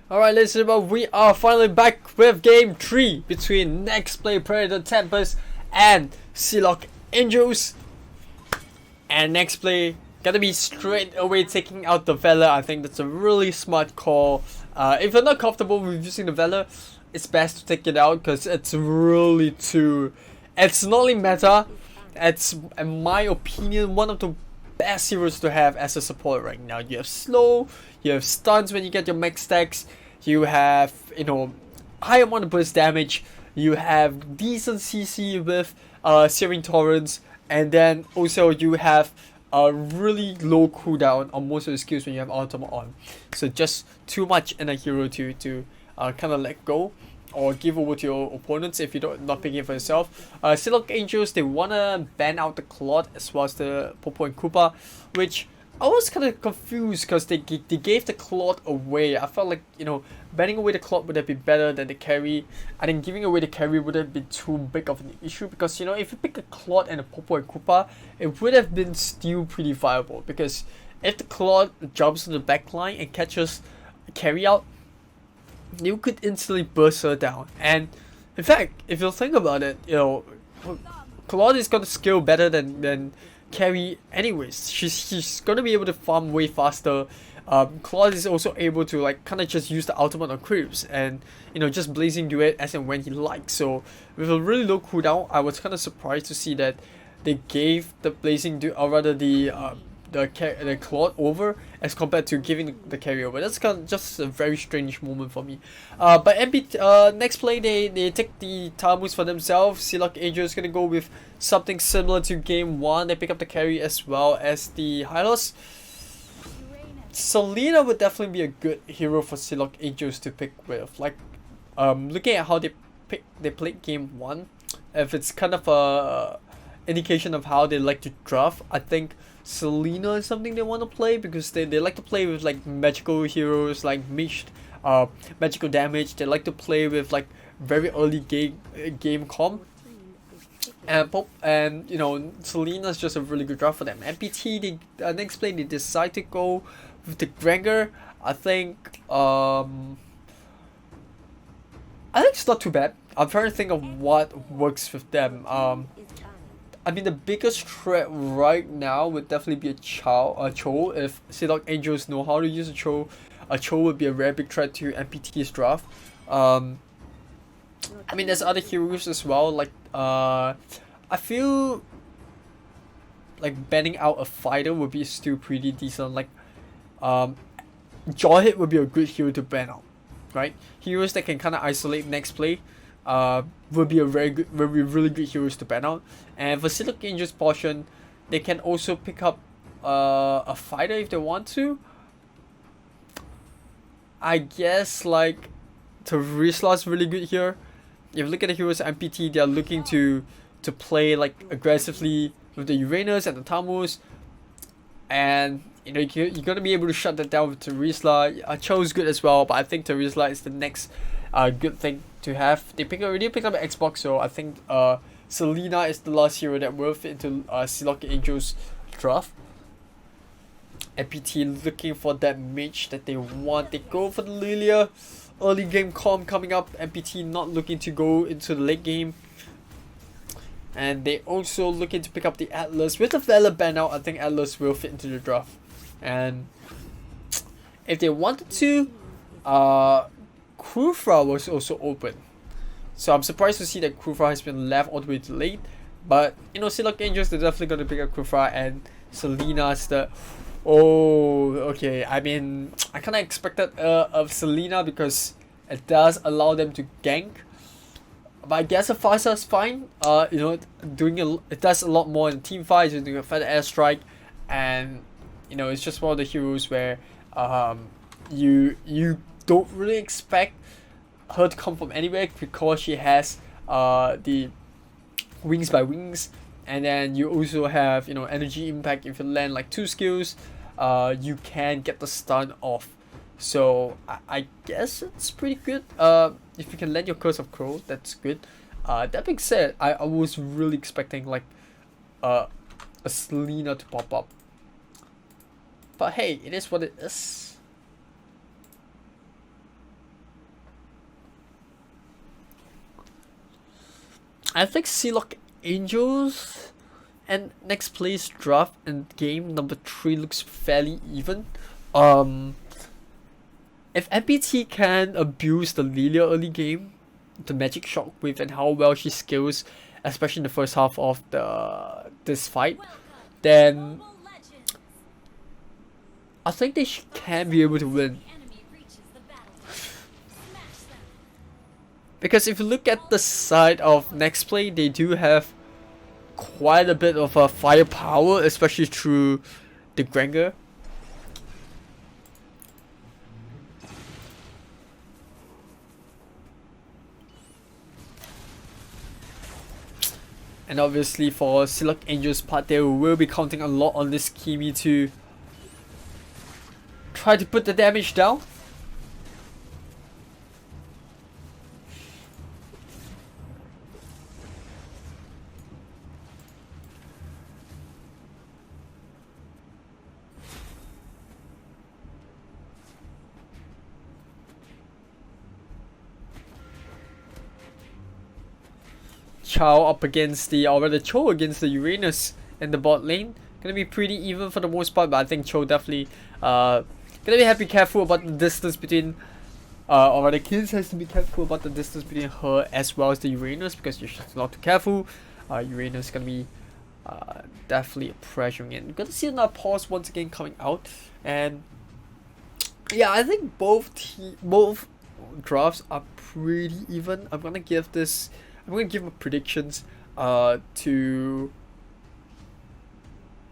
Alright, ladies and gentlemen, we are finally back with game 3 between Nexplay Predator Tempest and Silog Angels. And Nexplay gotta be straight away taking out the Valor. I think that's a really smart call. If you're not comfortable with using the Valor, it's best to take it out, because it's really too... It's not only meta, it's, in my opinion, one of the best heroes to have as a support right now. You have slow, you have stuns when you get your max stacks, you have, you know, high amount of burst damage, you have decent CC with Searing Torrents, and then also you have a really low cooldown on most of the skills when you have ultimate on. So just too much in a hero to kind of let go or give over to your opponents if you're not picking it for yourself. Silog Angels, they wanna ban out the Claude as well as the Popo and Koopa, which I was kind of confused because they gave the Claude away. I felt like, you know, banning away the Claude would have been better than the carry. I think giving away the carry would have been too big of an issue, because you know, if you pick a Claude and a Popo and Koopa, it would have been still pretty viable, because if the Claude jumps to the backline and catches a carry out, you could instantly burst her down. And in fact, if you think about it, you know, Claude is gonna scale better than carry anyways. She's gonna be able to farm way faster. Claude is also able to like kind of just use the ultimate on creeps and, you know, just blazing do it as and when he likes. So with a really low cooldown, I was kind of surprised to see that they gave the blazing do, or rather the Claude over as compared to giving the carry over. That's kind of just a very strange moment for me. But Nexplay, they take the Tamus for themselves. Silog Angels is gonna go with something similar to game 1. They pick up the carry as well as the Hylos. Selena would definitely be a good hero for Silog Angels to pick with. Like, looking at how they played game 1, if it's kind of a indication of how they like to draft, I think Selena is something they want to play, because they like to play with like magical heroes like magical damage. They like to play with like very early game comp, and you know, Selena's just a really good draft for them. MPT, they next play they decide to go with the Granger. I think it's not too bad. I'm trying to think of what works with them. I mean, the biggest threat right now would definitely be a Cho. If Silog Angels know how to use a Cho would be a very big threat to MPT's draft. I mean, there's other heroes as well. Like, I feel like banning out a fighter would be still pretty decent. Like, Jawhead would be a good hero to ban out. right? Heroes that can kind of isolate Nexplay will be really good heroes to ban out. And for Silog Angel's portion, they can also pick up a fighter if they want to. I guess like Terizla's really good here. If you look at the heroes MPT, they are looking to play like aggressively with the Uranus and the Tamus, and you know you're gonna be able to shut that down with Terizla. Cho's good as well, but I think Terizla is the next good thing to have. They already picked up an Xbox, so I think Selena is the last hero that will fit into Silog Angel's draft. MPT looking for that mage that they want. They go for the Lilia. Early game comp coming up. MPT not looking to go into the late game. And they also looking to pick up the Atlas. With the Valor ban out, I think Atlas will fit into the draft. And if they wanted to, Kufra was also open. So I'm surprised to see that Kufra has been left all the way to late. But you know, Silog Angels, they're definitely going to pick up Kufra, and Selena's the... Oh, okay. I mean, I kind of expected of Selena because it does allow them to gank. But I guess a 5-star is fine. You know, it does a lot more in team fights. You're doing a feather airstrike, and you know, it's just one of the heroes where you don't really expect her to come from anywhere because she has the wings by wings. And then you also have, you know, energy impact. If you land like 2 skills, you can get the stun off. So I guess it's pretty good. If you can land your Curse of Crow, that's good. That being said, I was really expecting like a Selena to pop up. But hey, it is what it is. I think Silog Angels and Nexplay's draft and game number 3 looks fairly even. If MPT can abuse the Lilia early game, the magic shockwave and how well she scales, especially in the first half of this fight, then I think they can be able to win. Because if you look at the side of Nexplay, they do have quite a bit of firepower, especially through the Granger. And obviously for Silog Angel's part, they will be counting a lot on this Kimi to try to put the damage down. Chow up against the, or rather Cho against the Uranus in the bot lane. Gonna be pretty even for the most part, but I think Cho definitely gonna be careful about the distance between, or rather Kills has to be careful about the distance between her as well as the Uranus, because if she's not too careful, Uranus is gonna be definitely pressuring in. Gonna see another pause once again coming out, and yeah, I think both drafts are pretty even. I'm gonna give my predictions to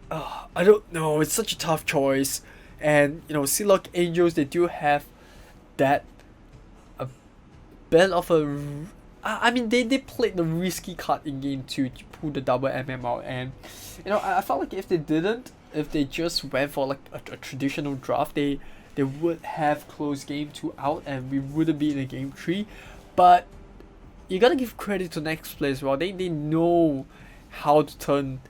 I don't know, it's such a tough choice. And you know, Silog Angels, they do have that a bit of a I mean they played the risky card in game 2 to pull the double MM out, and you know, I felt like if they just went for like a traditional draft, they would have closed game 2 out and we wouldn't be in a game 3. But you gotta give credit to Nexplay as well. They know how to turn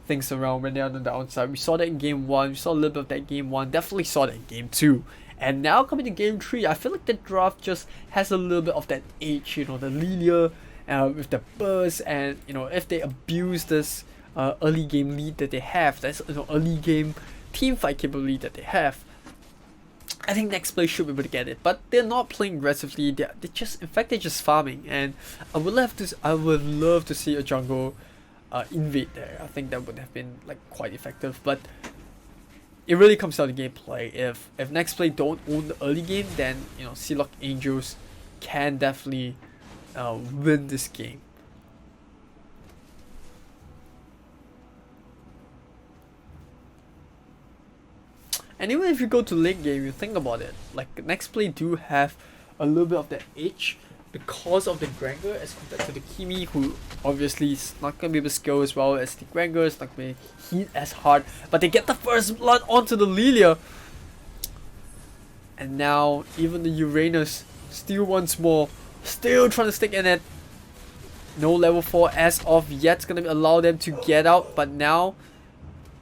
things around when they're on the downside. We saw that in game 1, we saw a little bit of that in game 1, definitely saw that in game 2. And now coming to game 3, I feel like the draft just has a little bit of that edge, you know, the Lilia with the burst, and you know, if they abuse this early game lead that they have, that's, you know, early game team fight capability that they have, I think Nexplay should be able to get it. But they're not playing aggressively, they're just farming, and I would love to see a jungle invade there. I think that would have been like quite effective, but it really comes down to gameplay. If Nexplay don't own the early game, then Silog Angels can definitely win this game. And even if you go to late game, you think about it, like Nexplay do have a little bit of the edge because of the Granger as compared to the Kimi, who obviously is not going to be able to scale as well as the Granger, is not going to hit as hard, but they get the first blood onto the Lilia. And now even the Uranus still once more, still trying to stick in it. No level 4 as of yet. It's going to allow them to get out, but now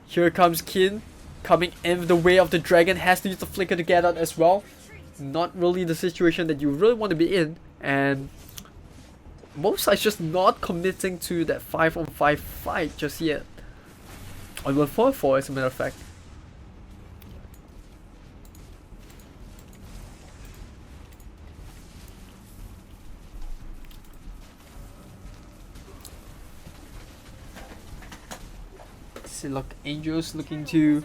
here comes Kin coming in the way of the dragon, has to use the flicker to get out as well. Not really the situation that you really want to be in, and both sides just not committing to that 5-on-5 fight just yet. Or even 4-4 as a matter of fact. Silog Angels looking to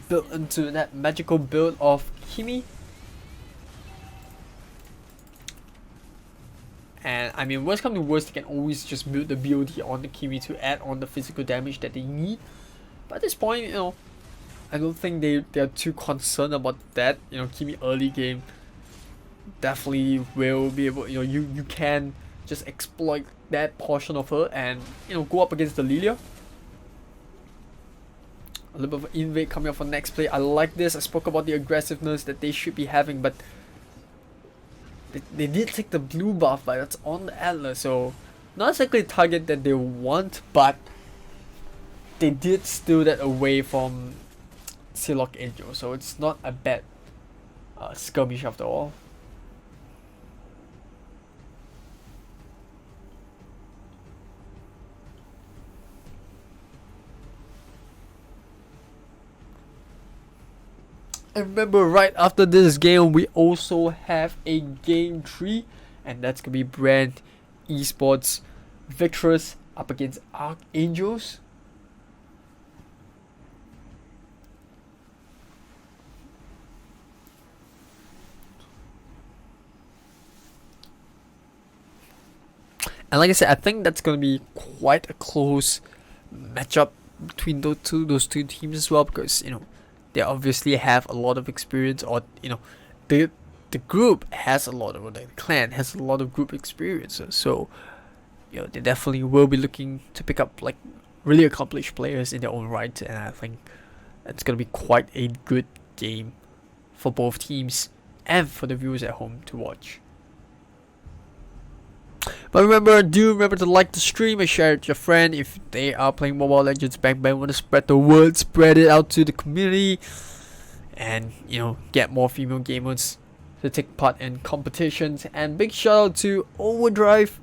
build into that magical build of Kimi. And I mean, worst come to worst, they can always just build the BOD on the Kimi to add on the physical damage that they need. But at this point, I don't think they're too concerned about that. Kimi early game definitely will be able, you can just exploit that portion of her and, go up against the Lilia. A little bit of invade coming up for Nexplay. I like this. I spoke about the aggressiveness that they should be having, but they did take the blue buff, but that's on the Atlas, so not exactly a target that they want, but they did steal that away from Silog Angel, so it's not a bad skirmish after all. And remember, right after this game, we also have a game 3, and that's gonna be Brand Esports Victorous up against Archangels. And like I said, I think that's gonna be quite a close matchup between those two teams as well, because they obviously have a lot of experience, or the group has a lot of, the clan has a lot of group experiences, so they definitely will be looking to pick up like really accomplished players in their own right, and I think it's gonna be quite a good game for both teams and for the viewers at home to watch. But do remember to like the stream and share it with your friend if they are playing Mobile Legends back then. Want to spread the word, spread it out to the community, and get more female gamers to take part in competitions. And big shout out to Overdrive.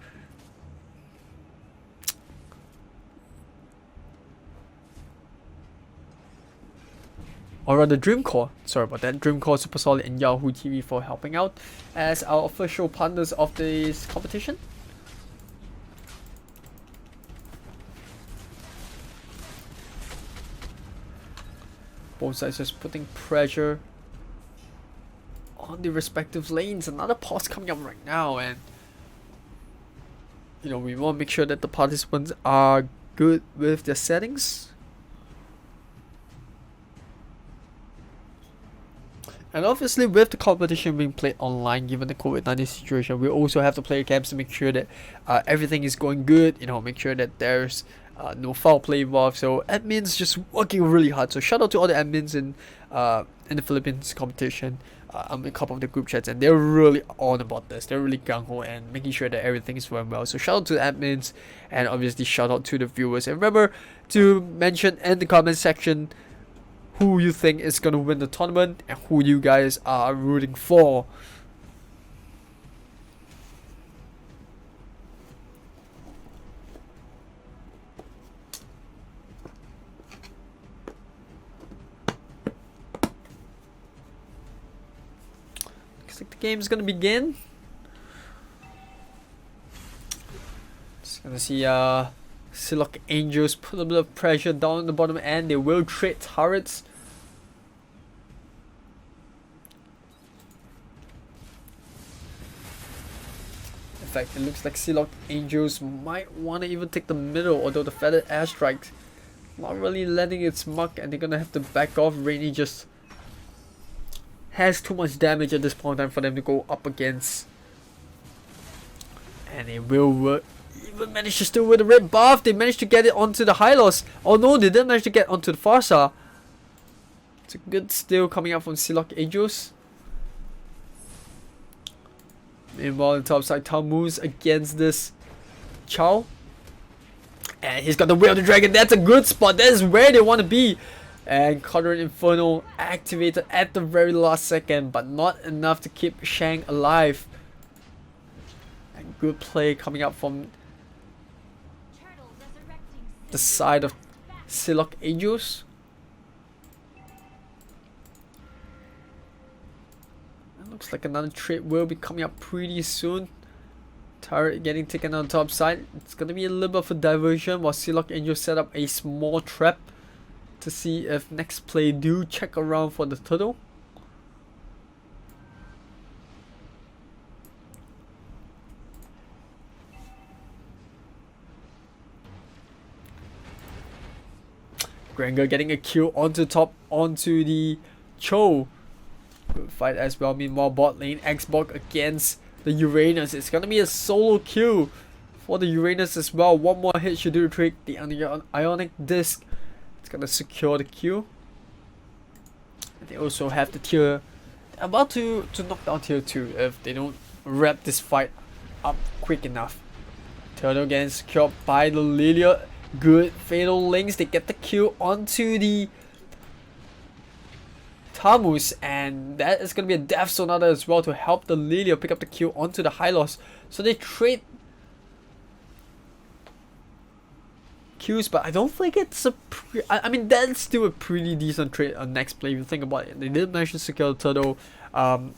Or rather Dreamcore, sorry about that, Dreamcore, Super Solid and Yahoo TV for helping out as our official partners of this competition. Both sides just putting pressure on the respective lanes. Another pause coming up right now, and we want to make sure that the participants are good with their settings. And obviously, with the competition being played online, given the COVID-19 situation, we also have to play camps to make sure that everything is going good. Make sure that there's no foul play involved. So admins just working really hard. So shout out to all the admins in the Philippines competition. I'm in a couple of the group chats, and they're really on about this. They're really gung-ho and making sure that everything is going well. So shout out to the admins, and obviously shout out to the viewers. And remember to mention in the comment section who you think is going to win the tournament and who you guys are rooting for. Looks like the game is going to begin. Just going to see Silog Angels put a bit of pressure down the bottom end. They will trade turrets. fact, it looks like Silog Angels might want to even take the middle, although the feathered airstrike's not really letting its mark, and they're gonna have to back off. Rainy just has too much damage at this point in time for them to go up against. And it will work. Even managed to steal with the red buff. They managed to get it onto the Hylos. Oh no, they didn't manage to get onto the Farsa. It's a good steal coming out from Silog Angels. Meanwhile, on the top side, Talmuz against this Chow. And he's got the Will of the Dragon. That's a good spot. That is where they want to be. And Conjuring Inferno activated at the very last second, but not enough to keep Shang alive. And good play coming out from the side of Silog Angels. Looks like another trade will be coming up pretty soon. Turret getting taken on the top side. It's gonna be a little bit of a diversion while Silog Angels set up a small trap to see if Nexplay do check around for the turtle. Granger getting a kill onto top onto the Cho. Good fight as well. Meanwhile, bot lane Xbox against the Uranus. It's gonna be a solo kill for the Uranus as well. One more hit should do the trick. The Ionic Disc, it's gonna secure the kill. They also have the tier about to knock down tier 2 if they don't wrap this fight up quick enough. Turtle getting secured by the Lilia. Good fatal links. They get the kill onto the Talmuz, and that is going to be a Death Sonata as well to help the Lilia pick up the kill onto the Hylos. So they trade kills, but I don't think it's a I mean, that's still a pretty decent trade on Nexplay if you think about it. They did manage to secure the turtle.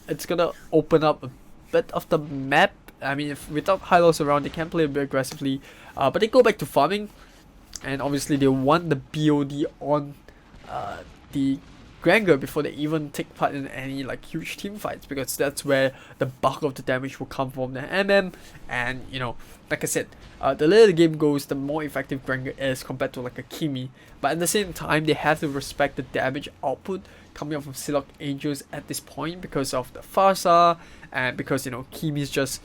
It's going to open up a bit of the map. I mean, if without Hylos around, they can play a bit aggressively, but they go back to farming, and obviously they want the BOD on the Granger before they even take part in any like huge team fights, because that's where the bulk of the damage will come from the MM. And you know, like I said, the later the game goes, the more effective Granger is compared to like a Kimi. But at the same time, they have to respect the damage output coming up from Silog Angels at this point because of the Farsa, and because you know Kimi's just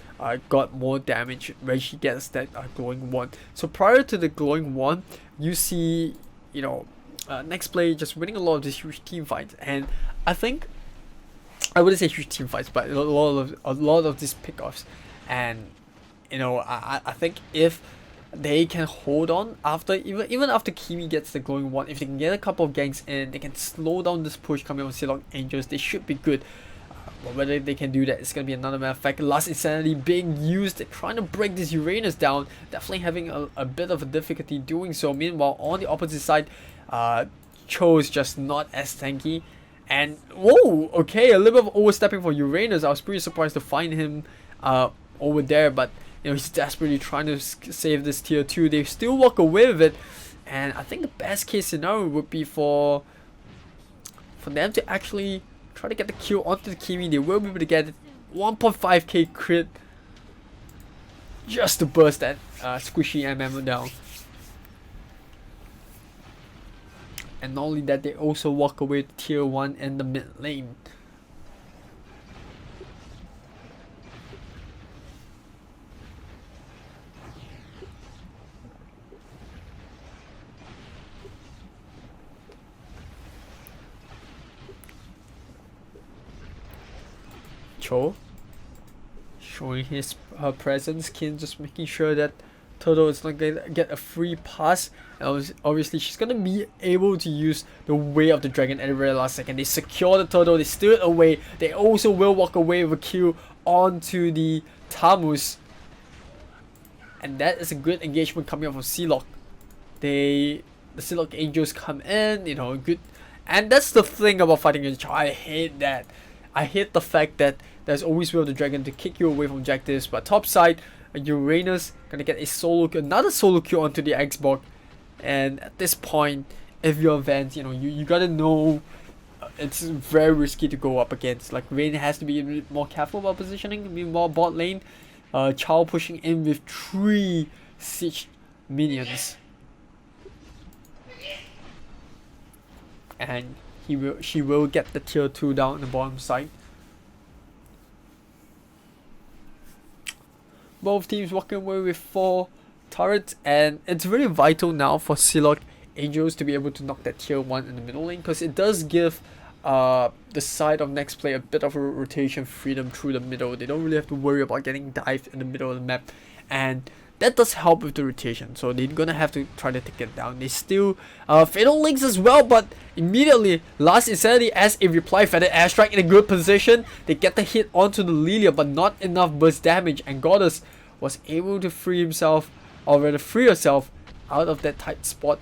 got more damage when she gets that glowing wand. So prior to the glowing wand, you see, you know, Nexplay just winning a lot of these huge team fights, and I think I wouldn't say huge team fights, but a lot of these pickoffs. And you know, I think if they can hold on after even after Kimi gets the glowing wand, if they can get a couple of ganks in, they can slow down this push coming from Silog Angels. They should be good. But whether they can do that, it's gonna be another matter of fact. Last Insanity being used. They're trying to break this Uranus down. Definitely having a bit of a difficulty doing so. Meanwhile, on the opposite side, Cho is just not as tanky. And whoa, okay, a little bit of overstepping for Uranus. I was pretty surprised to find him over there, but you know, he's desperately trying to save this tier 2. They still walk away with it, and I think the best case scenario would be for them to actually try to get the kill onto the Kimi. They will be able to get 1.5k crit just to burst that squishy MM down. And not only that, they also walk away to tier 1 in the mid lane. Cho showing her presence, Kin just making sure that Turtle is not gonna get a free pass. And obviously she's gonna be able to use the Way of the Dragon at the very last second. They secure the Turtle, they steal it away. They also will walk away with a kill onto the Talmuz. And that is a good engagement coming up from Silog. The Silog Angels come in, you know, good. And that's the thing about fighting against Cho. I hate that. I hate the fact that there's always Will of the Dragon to kick you away from objectives. But top side, Uranus gonna get another solo kill onto the Xbox. And at this point, if you're Vance, you know, you gotta know it's very risky to go up against. Like, Rain has to be a bit more careful about positioning. Meanwhile, bot lane, Chow pushing in with 3 siege minions. And she will get the tier 2 down on the bottom side. Both teams walking away with 4 turrets, and it's very vital now for Silog Angels to be able to knock that tier 1 in the middle lane, because it does give the side of Nexplay a bit of a rotation freedom through the middle. They don't really have to worry about getting dived in the middle of the map, and that does help with the rotation, so they're gonna have to try to take it down. They still Fatal Links as well, but immediately Last Insanity as a reply Feather Airstrike in a good position. They get the hit onto the Lilia, but not enough burst damage, and Goddess was able to free himself, or rather free herself, out of that tight spot.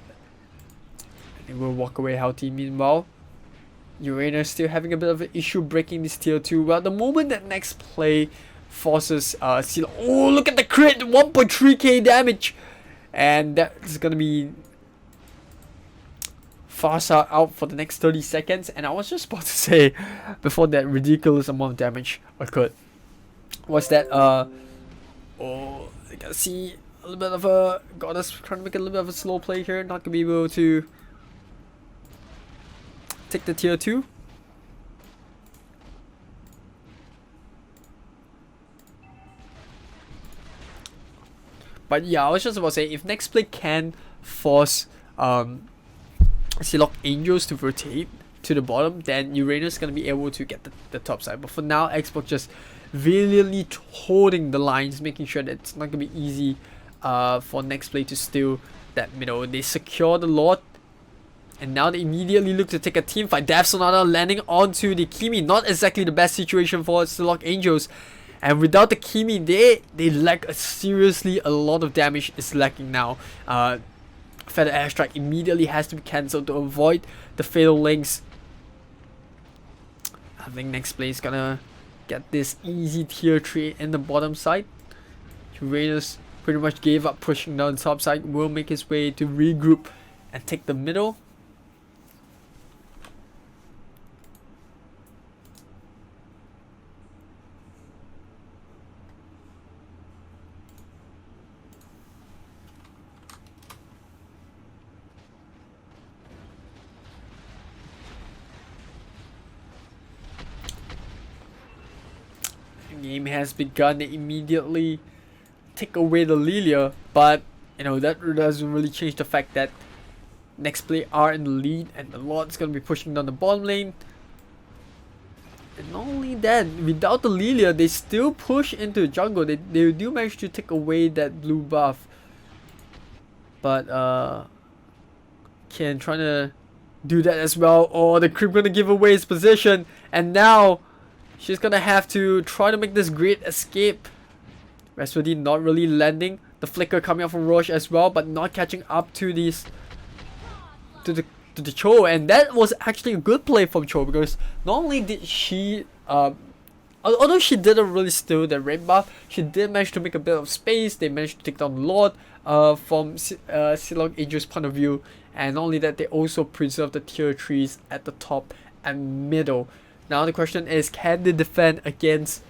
And they will walk away healthy. Meanwhile, Uranus still having a bit of an issue breaking this tier 2. Well, the moment that Nexplay forces Silog, oh, look at the crit, 1.3k damage, and that's gonna be Farsa out for the next 30 seconds. And I was just about to say, before that ridiculous amount of damage occurred, was that oh, I can see a little bit of a Goddess trying to make a little bit of a slow play here, not gonna be able to take the tier 2. But yeah, I was just about to say, if Nexplay can force Silog Angels to rotate to the bottom, then Uranus is going to be able to get the top side. But for now, Xbox just valiantly holding the lines, making sure that it's not going to be easy for Nexplay to steal that middle. They secure the Lord, and now they immediately look to take a team fight. Death Sonata landing onto the Kimi. Not exactly the best situation for Silog Angels. And without the Kimi, they lack seriously a lot of damage is lacking now. Feather Airstrike immediately has to be cancelled to avoid the Fatal Links. I think Nexplay is gonna get this easy tier 3 in the bottom side. Uranus pretty much gave up pushing down the top side, will make his way to regroup and take the middle. Game has begun. They immediately take away the Lilia, but you know that doesn't really change the fact that Nexplay are in the lead, and the Lord's gonna be pushing down the bottom lane. And not only that, without the Lilia, they still push into the jungle. They do manage to take away that blue buff, but Ken trying to do that as well. Oh, the creep gonna give away his position, and now she's gonna have to try to make this great escape. Rashford not really landing. The flicker coming out from Roche as well, but not catching up to these to the Cho, and that was actually a good play from Cho, because not only did she although she didn't really steal the red buff, she did manage to make a bit of space. They managed to take down the Lord from Silog Angel's point of view, and not only that, they also preserve the tier 3s at the top and middle. Now the question is, can they defend against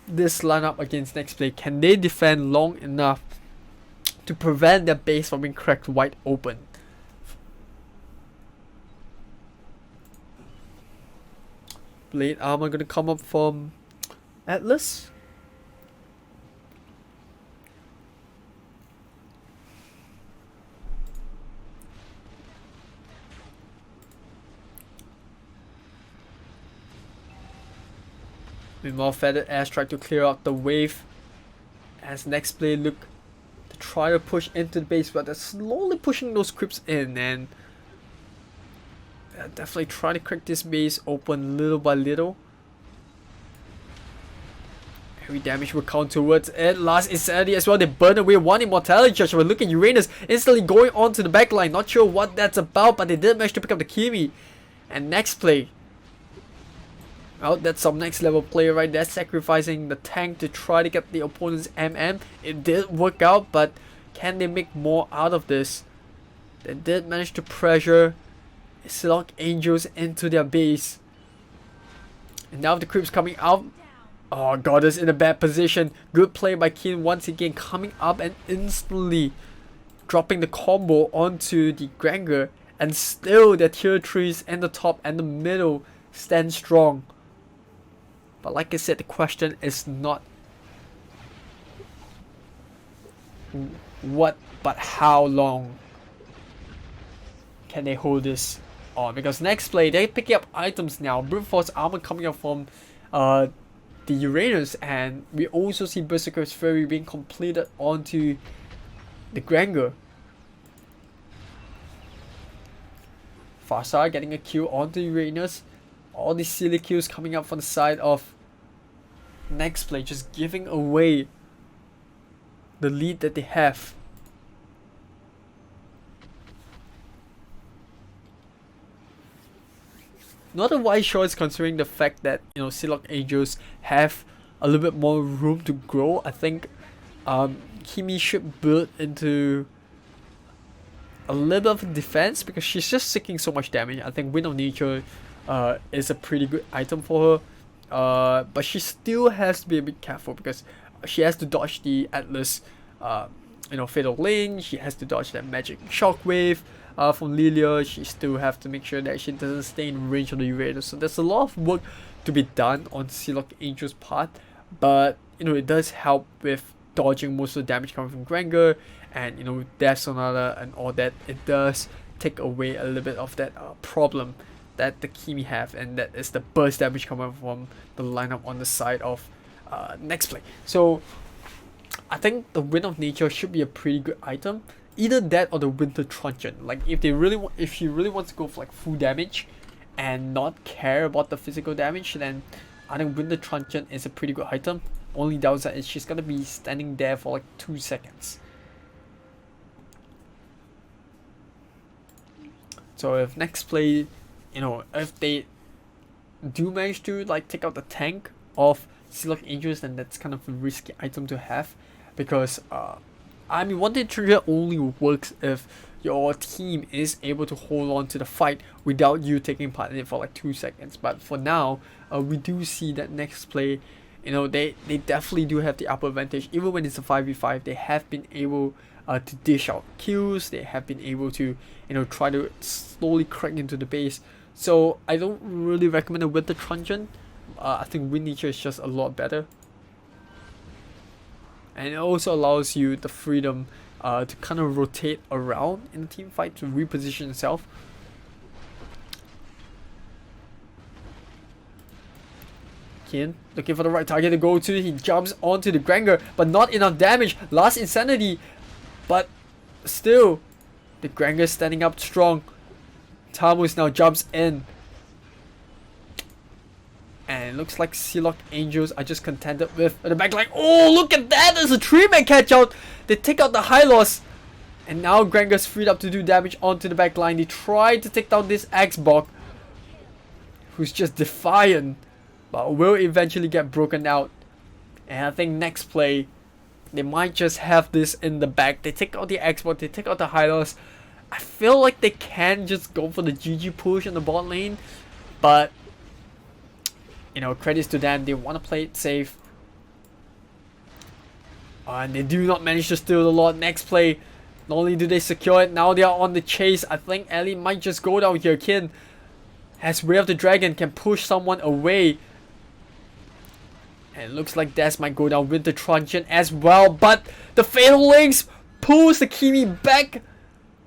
this lineup against Nexplay? Can they defend long enough to prevent their base from being cracked wide open? Blade armor gonna come up from Atlas. Meanwhile, Feather Airstrike to clear out the wave as Nexplay look to try to push into the base, but they're slowly pushing those creeps in, and definitely try to crack this base open little by little. Heavy damage will count towards it. Last Insanity as well. They burn away one Immortality Charge. But look at Uranus instantly going on to the backline. Not sure what that's about, but they did manage to pick up the Kimi. And Nexplay, well, that's some next level player right there, sacrificing the tank to try to get the opponent's MM. It did work out, but can they make more out of this? They did manage to pressure Silog Angels into their base. And now the creeps coming out. Oh, Goddess in a bad position. Good play by Keen once again, coming up and instantly dropping the combo onto the Granger. And still the tier 3s and the top and the middle stand strong. But like I said, the question is not what, but how long can they hold this on? Because Nexplay, they're picking up items now. Brute Force armor coming up from the Uranus, and we also see Berserker's Fury being completed onto the Granger. Farsar getting a kill onto Uranus. All these silly kills coming up from the side of Nexplay, just giving away the lead that they have. Not a wise choice considering the fact that, you know, Silog Angels have a little bit more room to grow. I think Kimi should build into a little bit of defense because she's just taking so much damage. I think Wind of Nature is a pretty good item for her. But she still has to be a bit careful because she has to dodge the Atlas Fatal Lane. She has to dodge that magic shockwave from Lilia. She still have to make sure that she doesn't stay in range of the Uranus. So there's a lot of work to be done on Silog Angel's part, but you know, it does help with dodging most of the damage coming from Granger, and you know, with Death Sonata and all that. It does take away a little bit of that problem that the Kimi have, and that is the burst damage coming from the lineup on the side of Nexplay. So I think the Wind of Nature should be a pretty good item. Either that or the Winter Truncheon. Like if she really wants to go for like full damage and not care about the physical damage, then I think Winter Truncheon is a pretty good item. Only downside is she's gonna be standing there for like 2 seconds. So if Nexplay, you know, if they do manage to like take out the tank of Silog Angels, then that's kind of a risky item to have, because I mean, one day trigger only works if your team is able to hold on to the fight without you taking part in it for like 2 seconds. But for now, we do see that Nexplay, you know, they definitely do have the upper advantage. Even when it's a 5v5, they have been able to dish out kills. They have been able to, you know, try to slowly crack into the base. So I don't really recommend it with the Truncheon. I think Wind Nature is just a lot better. And it also allows you the freedom to kind of rotate around in the team fight to reposition yourself. Kian looking for the right target to go to. He jumps onto the Granger, but not enough damage. Last Insanity, but still, the Granger standing up strong. Tamus now jumps in. And it looks like Silog Angels are just contended with the backline. Oh, look at that! There's a 3-man catch out. They take out the Hylos. And now Granger's freed up to do damage onto the backline. They try to take down this Xbox, who's just defiant, but will eventually get broken out. And I think Nexplay, they might just have this in the back. They take out the Xbox, they take out the Hylos. I feel like they can just go for the GG push in the bot lane, but you know, credits to them, they want to play it safe. And they do not manage to steal the Lord. Nexplay, not only do they secure it, now they are on the chase. I think Ellie might just go down here. Kin has Way of the Dragon, can push someone away. And it looks like Des might go down with the Truncheon as well. But the Fatal Links pulls the Kimi back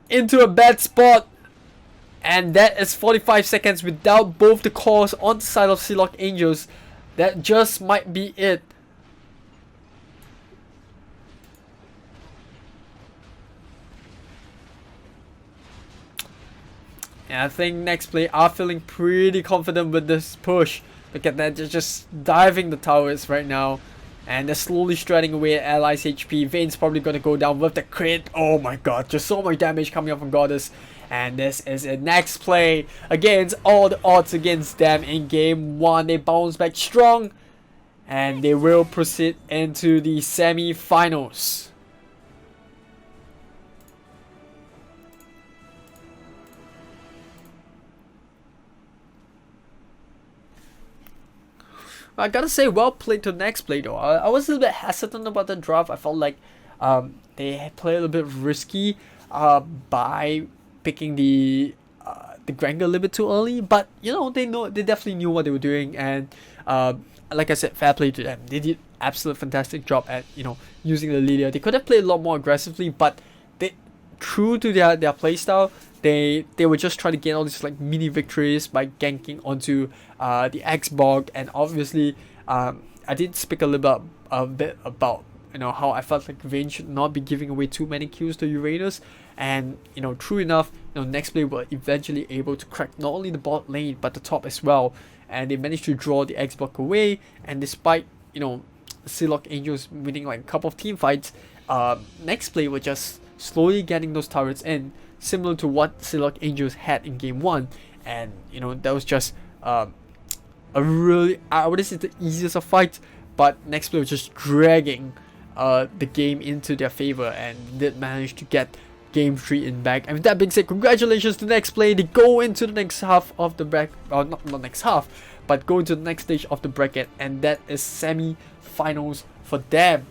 into a bad spot. And that is 45 seconds without both the cores on the side of Silog Angels. That just might be it. And I think Nexplay are feeling pretty confident with this push. Look at that, they're just diving the towers right now. And they're slowly shredding away at Allies HP. Vayne's probably going to go down with the crit. Oh my god, just so much damage coming up from Goddess. And this is a Nexplay against all the odds against them in game 1. They bounce back strong. And they will proceed into the semi-finals. I gotta say, well played to Nexplay though. I was a little bit hesitant about the draft. I felt like they played a little bit risky by picking the Granger a little bit too early. But you know, they definitely knew what they were doing, and like I said, fair play to them. They did absolute fantastic job at using the Lydia. They could have played a lot more aggressively, but they true to their play style. They were just trying to get all these like mini victories by ganking onto the Xborg, and obviously I did speak a bit about how I felt like Vayne should not be giving away too many kills to Uranus, and true enough, Nexplay were eventually able to crack not only the bot lane but the top as well, and they managed to draw the Xborg away. And despite Silog Angels winning like a couple of team fights, Nexplay were just slowly getting those turrets in, similar to what Silog Angels had in game 1. And that was just a really, I wouldn't say the easiest of fights, but Nexplay was just dragging the game into their favor and did manage to get game 3 in back. And with that being said, congratulations to Nexplay. They go into the next half of the bracket, not next half, but go into the next stage of the bracket, and that is semi-finals for them.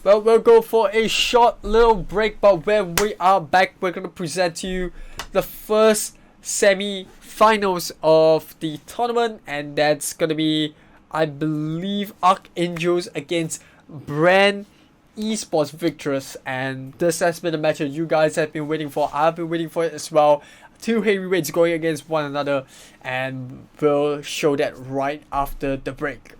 Well, we'll go for a short little break, but when we are back, we're going to present to you the first semi-finals of the tournament, and that's going to be, I believe, Archangels against Brand Esports Victorous. And this has been a match that you guys have been waiting for. I've been waiting for it as well. Two heavyweights going against one another, and we'll show that right after the break.